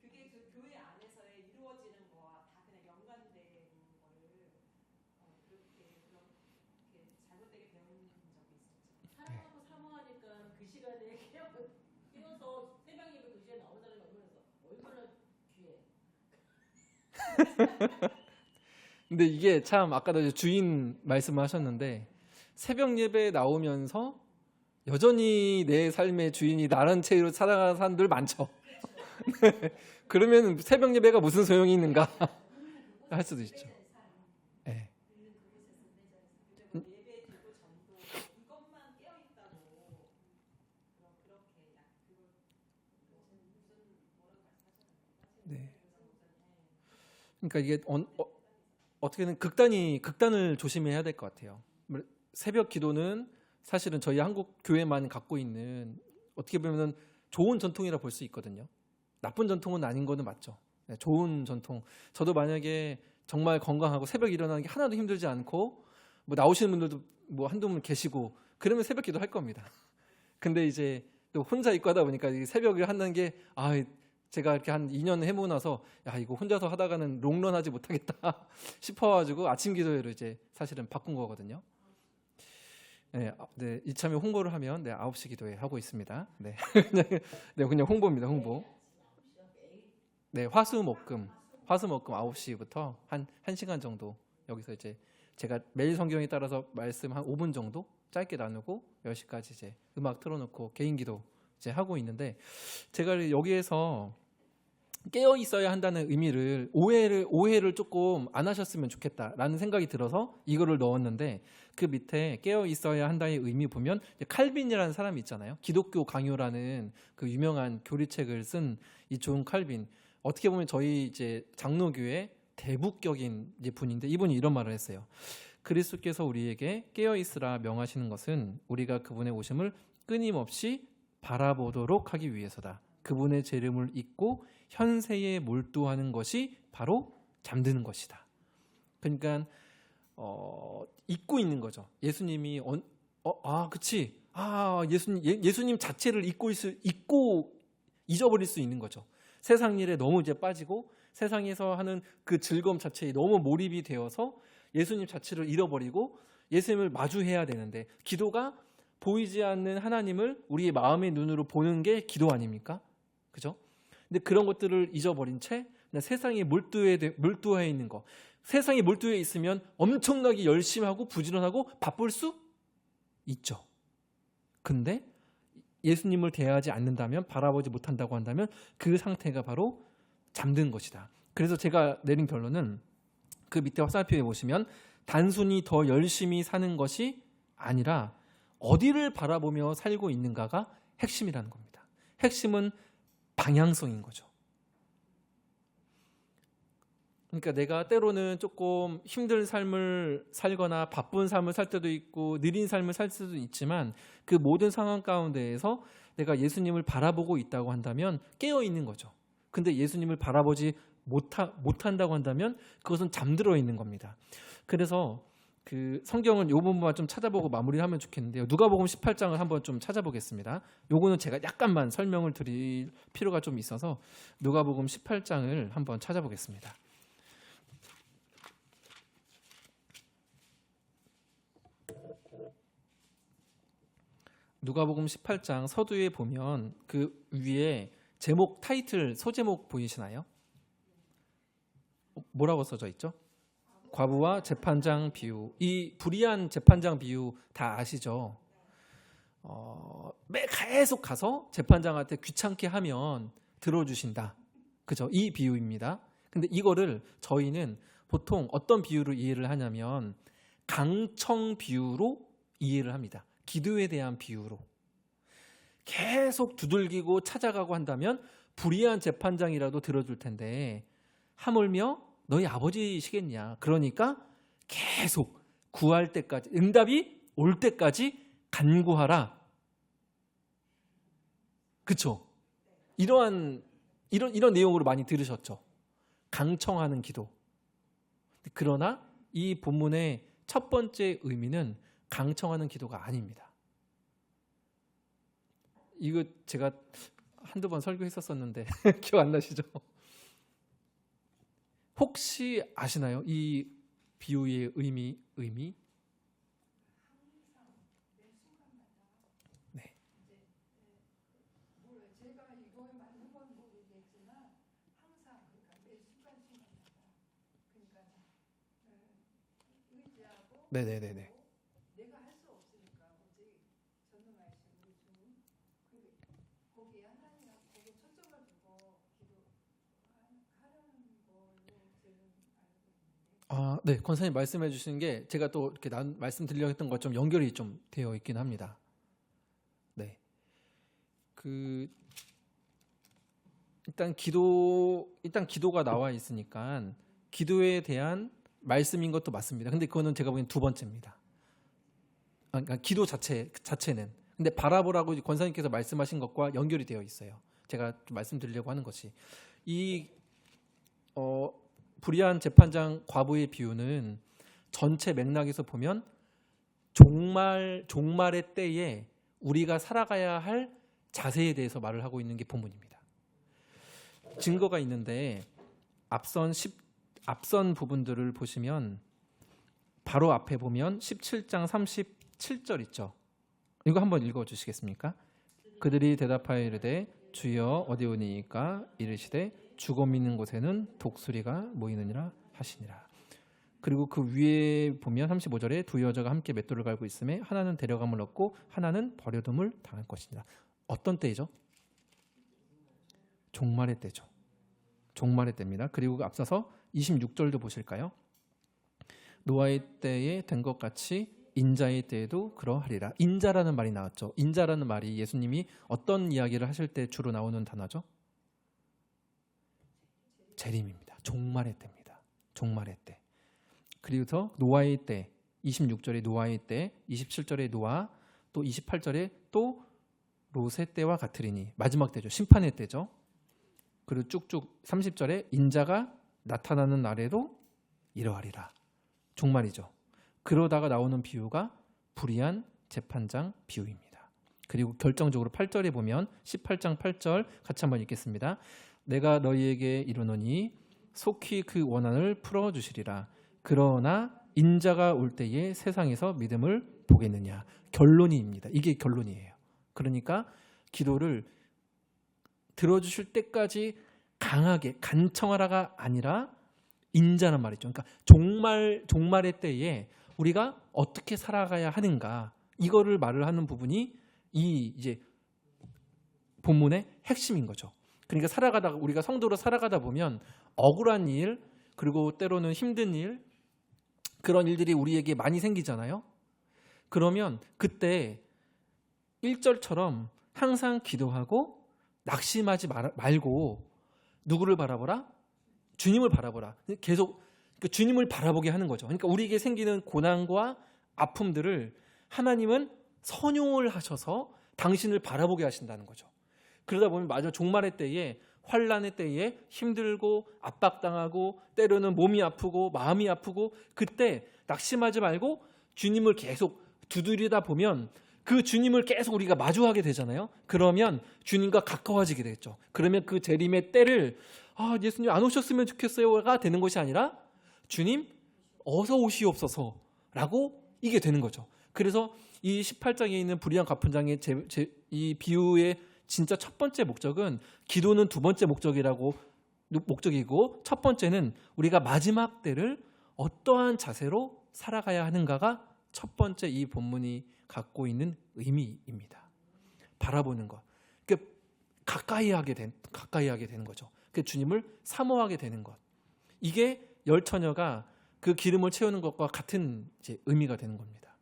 S5: 그게 그 교회 안에서의 이루어지는 거와 다 그냥 연관된 거를 그렇게 잘못되게 배운 적이 있었죠.
S4: 사랑하고 사모하니까 그 시간에 깨워서 새벽 예배 그 시간에 나오는 사람이 얼마나 귀해.
S1: 근데 이게 참 아까도 주인 말씀하셨는데 새벽 예배에 나오면서 여전히 내 삶의 주인이 나란 채로 살아가는 사람들 많죠. 네. 그러면 새벽 예배가 무슨 소용이 있는가 할 수도 있죠. 네.
S5: 예배 드리고 전도 이것만 깨어 있다고 그렇게
S1: 네. 그러니까 이게 어떻게든 극단을 조심해야 될 것 같아요. 새벽 기도는 사실은 저희 한국 교회만 갖고 있는 어떻게 보면 좋은 전통이라 볼 수 있거든요. 나쁜 전통은 아닌 거는 맞죠. 네, 좋은 전통. 저도 만약에 정말 건강하고 새벽 일어나는 게 하나도 힘들지 않고 뭐 나오시는 분들도 뭐 한두 분 계시고 그러면 새벽 기도 할 겁니다. 근데 이제 또 혼자 있고 하다 보니까 새벽을 한다는 게 제가 이렇게 한 2년 해보고 나서 이거 혼자서 하다가는 롱런 하지 못하겠다 싶어가지고 아침 기도회로 이제 사실은 바꾼 거거든요. 네, 이참에 홍보를 하면 9시 기도회 하고 있습니다. 네, 네, 그냥 홍보입니다. 홍보. 네, 화수목금 9시부터 한 1시간 정도 여기서 이제 제가 매일 성경에 따라서 말씀 한 5분 정도 짧게 나누고 10시까지 이제 음악 틀어놓고 개인 기도 이제 하고 있는데, 제가 여기에서 깨어 있어야 한다는 의미를 오해를 조금 안 하셨으면 좋겠다라는 생각이 들어서 이거를 넣었는데, 그 밑에 깨어 있어야 한다의 의미 보면 칼빈이라는 사람이 있잖아요. 기독교 강요라는 그 유명한 교리책을 쓴 이 존 칼빈, 어떻게 보면 저희 이제 장로교회 대부격인 이제 분인데, 이분이 이런 말을 했어요. 그리스도께서 우리에게 깨어 있으라 명하시는 것은 우리가 그분의 오심을 끊임없이 바라보도록 하기 위해서다. 그분의 재림을 잊고 현세에 몰두하는 것이 바로 잠드는 것이다. 그러니까 잊고 있는 거죠. 예수님이 그치. 예수님 자체를 잊고 잊어버릴 수 있는 거죠. 세상 일에 너무 이제 빠지고 세상에서 하는 그 즐거움 자체에 너무 몰입이 되어서 예수님 자체를 잃어버리고 예수님을 마주해야 되는데, 기도가 보이지 않는 하나님을 우리의 마음의 눈으로 보는 게 기도 아닙니까? 그죠? 근데 그런 것들을 잊어버린 채 그냥 세상에 몰두해 있는 거. 세상에 몰두해 있으면 엄청나게 열심하고 부지런하고 바쁠 수 있죠. 근데 예수님을 대하지 않는다면, 바라보지 못한다고 한다면 그 상태가 바로 잠든 것이다. 그래서 제가 내린 결론은 그 밑에 화살표에 보시면 단순히 더 열심히 사는 것이 아니라 어디를 바라보며 살고 있는가가 핵심이라는 겁니다. 핵심은 방향성인 거죠. 그러니까 내가 때로는 조금 힘든 삶을 살거나 바쁜 삶을 살 때도 있고 느린 삶을 살 수도 있지만, 그 모든 상황 가운데에서 내가 예수님을 바라보고 있다고 한다면 깨어 있는 거죠. 근데 예수님을 바라보지 못한다고 한다면 그것은 잠들어 있는 겁니다. 그래서 그 성경은 요 부분만 좀 찾아보고 마무리를 하면 좋겠는데요. 누가복음 18장을 한번 좀 찾아보겠습니다. 요거는 제가 약간만 설명을 드릴 필요가 좀 있어서 누가복음 18장을 한번 찾아보겠습니다. 누가복음 18장 서두에 보면 그 위에 제목 타이틀 소제목 보이시나요? 뭐라고 써져 있죠? 과부와 재판장 비유. 이 불의한 재판장 비유 다 아시죠? 매 계속 가서 재판장한테 귀찮게 하면 들어주신다. 그죠? 이 비유입니다. 근데 이거를 저희는 보통 어떤 비유로 이해를 하냐면 강청 비유로 이해를 합니다. 기도에 대한 비유로. 계속 두들기고 찾아가고 한다면 불의한 재판장이라도 들어줄 텐데 하물며 너희 아버지시겠냐. 그러니까 계속 구할 때까지, 응답이 올 때까지 간구하라. 그쵸? 이런 내용으로 많이 들으셨죠? 강청하는 기도. 그러나 이 본문의 첫 번째 의미는 강청하는 기도가 아닙니다. 이거 제가 한두 번 설교했었었는데 기억 안 나시죠? 혹시 아시나요? 이 비유의 의미? 네.
S2: 제가 이거에 맞는 건 모르겠지만 항상 그러니까 매 순간순간마다 그러니까 의지하고
S1: 네네네네.
S2: 내가 할 수 없으니까 오직 전능하신 우리 주님 거기에 하나님하고 거기에 초점을 두고 기도하라는 걸로 저는 알고 있는데
S1: 네. 권사님 말씀해 주시는 게 제가 또 이렇게 말씀드리려고 했던 것 좀 연결이 좀 되어 있긴 합니다. 네. 일단 기도가 나와 있으니까 기도에 대한 말씀인 것도 맞습니다. 근데 그거는 제가 보기엔 두 번째입니다. 그러니까 기도 자체는. 근데 바라보라고 권사님께서 말씀하신 것과 연결이 되어 있어요. 제가 좀 말씀드리려고 하는 것이 이 불의한 재판장 과부의 비유는 전체 맥락에서 보면 종말의 때에 우리가 살아가야 할 자세에 대해서 말을 하고 있는 게 본문입니다. 증거가 있는데 앞선 부분들을 보시면 바로 앞에 보면 17장 37절 있죠. 이거 한번 읽어주시겠습니까? 그들이 대답하여 이르되 주여 어디 오니이까 이르시되 죽어 믿는 곳에는 독수리가 모이느니라 하시니라. 그리고 그 위에 보면 35절에 두 여자가 함께 맷돌을 갈고 있음에 하나는 데려감을 얻고 하나는 버려둠을 당할 것이니라. 어떤 때이죠? 종말의 때죠. 종말의 때입니다. 그리고 앞서서 26절도 보실까요? 노아의 때에 된 것 같이 인자의 때에도 그러하리라. 인자라는 말이 나왔죠. 인자라는 말이 예수님이 어떤 이야기를 하실 때 주로 나오는 단어죠? 재림입니다. 종말의 때입니다. 종말의 때. 그리고서 노아의 때, 26절에 노아의 때, 27절에 노아, 또 28절에 또 롯의 때와 같으리니 마지막 때죠. 심판의 때죠. 그리고 쭉쭉 30절에 인자가 나타나는 날에도 이러하리라. 종말이죠. 그러다가 나오는 비유가 불의한 재판장 비유입니다. 그리고 결정적으로 8절에 보면 18장 8절 같이 한번 읽겠습니다. 내가 너희에게 이르노니 속히 그 원한을 풀어주시리라. 그러나 인자가 올 때에 세상에서 믿음을 보겠느냐. 결론입니다. 이게 결론이에요. 그러니까 기도를 들어주실 때까지 강하게 간청하라가 아니라 인자란 말이죠. 그러니까 종말의 때에 우리가 어떻게 살아가야 하는가 이거를 말을 하는 부분이 이 이제 본문의 핵심인 거죠. 그러니까 우리가 성도로 살아가다 보면 억울한 일 그리고 때로는 힘든 일 그런 일들이 우리에게 많이 생기잖아요. 그러면 그때 1절처럼 항상 기도하고 낙심하지 말고 누구를 바라보라? 주님을 바라보라. 계속 주님을 바라보게 하는 거죠. 그러니까 우리에게 생기는 고난과 아픔들을 하나님은 선용을 하셔서 당신을 바라보게 하신다는 거죠. 그러다 보면 마지막 종말의 때에 환란의 때에 힘들고 압박당하고 때로는 몸이 아프고 마음이 아프고 그때 낙심하지 말고 주님을 계속 두드리다 보면 그 주님을 계속 우리가 마주하게 되잖아요. 그러면 주님과 가까워지게 되겠죠. 그러면 그 재림의 때를 예수님 안 오셨으면 좋겠어요가 되는 것이 아니라 주님 어서 오시옵소서라고 이게 되는 거죠. 그래서 이 18장에 있는 불의한 가푼장의 이 비유의 진짜 첫 번째 목적은 기도는 두 번째 목적이고 첫 번째는 우리가 마지막 때를 어떠한 자세로 살아가야 하는가가 첫 번째 이 본문이 갖고 있는 의미입니다. 바라보는 것. 그러니까 가까이 하게 되는 거죠. 그 주님을 사모하게 되는 것. 이게 열처녀가 그 기름을 채우는 것과 같은 이제 의미가 되는 겁니다.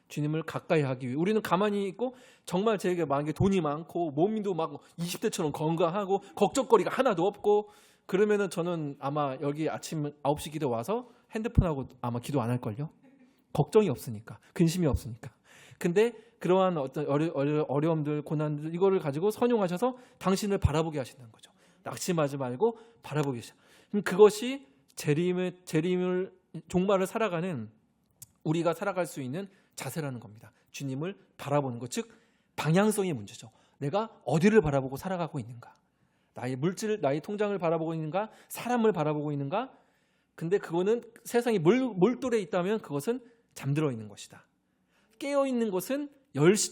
S1: 주님을 가까이 하기 위해 우리는 가만히 있고 정말 제게 만약에 돈이 많고 몸도 막 20대처럼 건강하고 걱정거리가 하나도 없고 그러면은 저는 아마 여기 아침 9시 기도 와서 핸드폰하고 아마 기도 안 할걸요. 걱정이 없으니까, 근심이 없으니까. 근데 그러한 어떤 어려움들, 고난들 이거를 가지고 선용하셔서 당신을 바라보게 하신다는 거죠. 낙심하지 말고 바라보게 하시죠. 그것이 재림을 종말을 살아가는 우리가 살아갈 수 있는 자세라는 겁니다. 주님을 바라보는 것, 즉 방향성의 문제죠. 내가 어디를 바라보고 살아가고 있는가? 나의 물질, 나의 통장을 바라보고 있는가? 사람을 바라보고 있는가? 근데 그거는 세상이 몰돌에 있다면 그것은 잠들어 있는 것이다. 깨어 있는 것은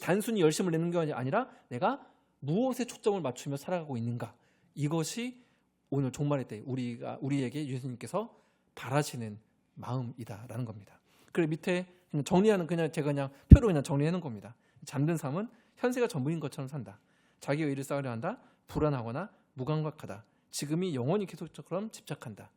S1: 단순히 열심을 내는 게 아니라 내가 무엇에 초점을 맞추며 살아가고 있는가? 이것이 오늘 종말의 때 우리에게 예수님께서 바라시는 마음이다라는 겁니다. 그리고 밑에 제가 그냥 표로 그냥 정리해 놓은 겁니다. 잠든 삶은 현세가 전부인 것처럼 산다. 자기의 의를 쌓으려 한다. 불안하거나 무감각하다. 지금이 영원히 계속처럼 집착한다.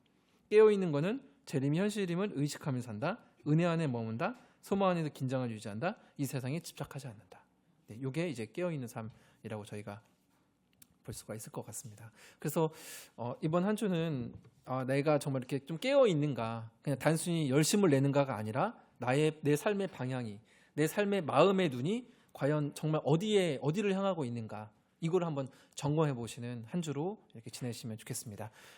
S1: 깨어있는 것은 재림이 현실임을 의식하며 산다. 은혜 안에 머문다. 소망 안에서 긴장을 유지한다. 이 세상에 집착하지 않는다. 이게 이제 깨어있는 삶이라고 저희가 볼 수가 있을 것 같습니다. 그래서 이번 한 주는 내가 정말 이렇게 좀 깨어 있는가, 그냥 단순히 열심을 내는가가 아니라 내 삶의 방향이, 내 삶의 마음의 눈이 과연 정말 어디를 향하고 있는가, 이걸 한번 점검해 보시는 한 주로 이렇게 지내시면 좋겠습니다.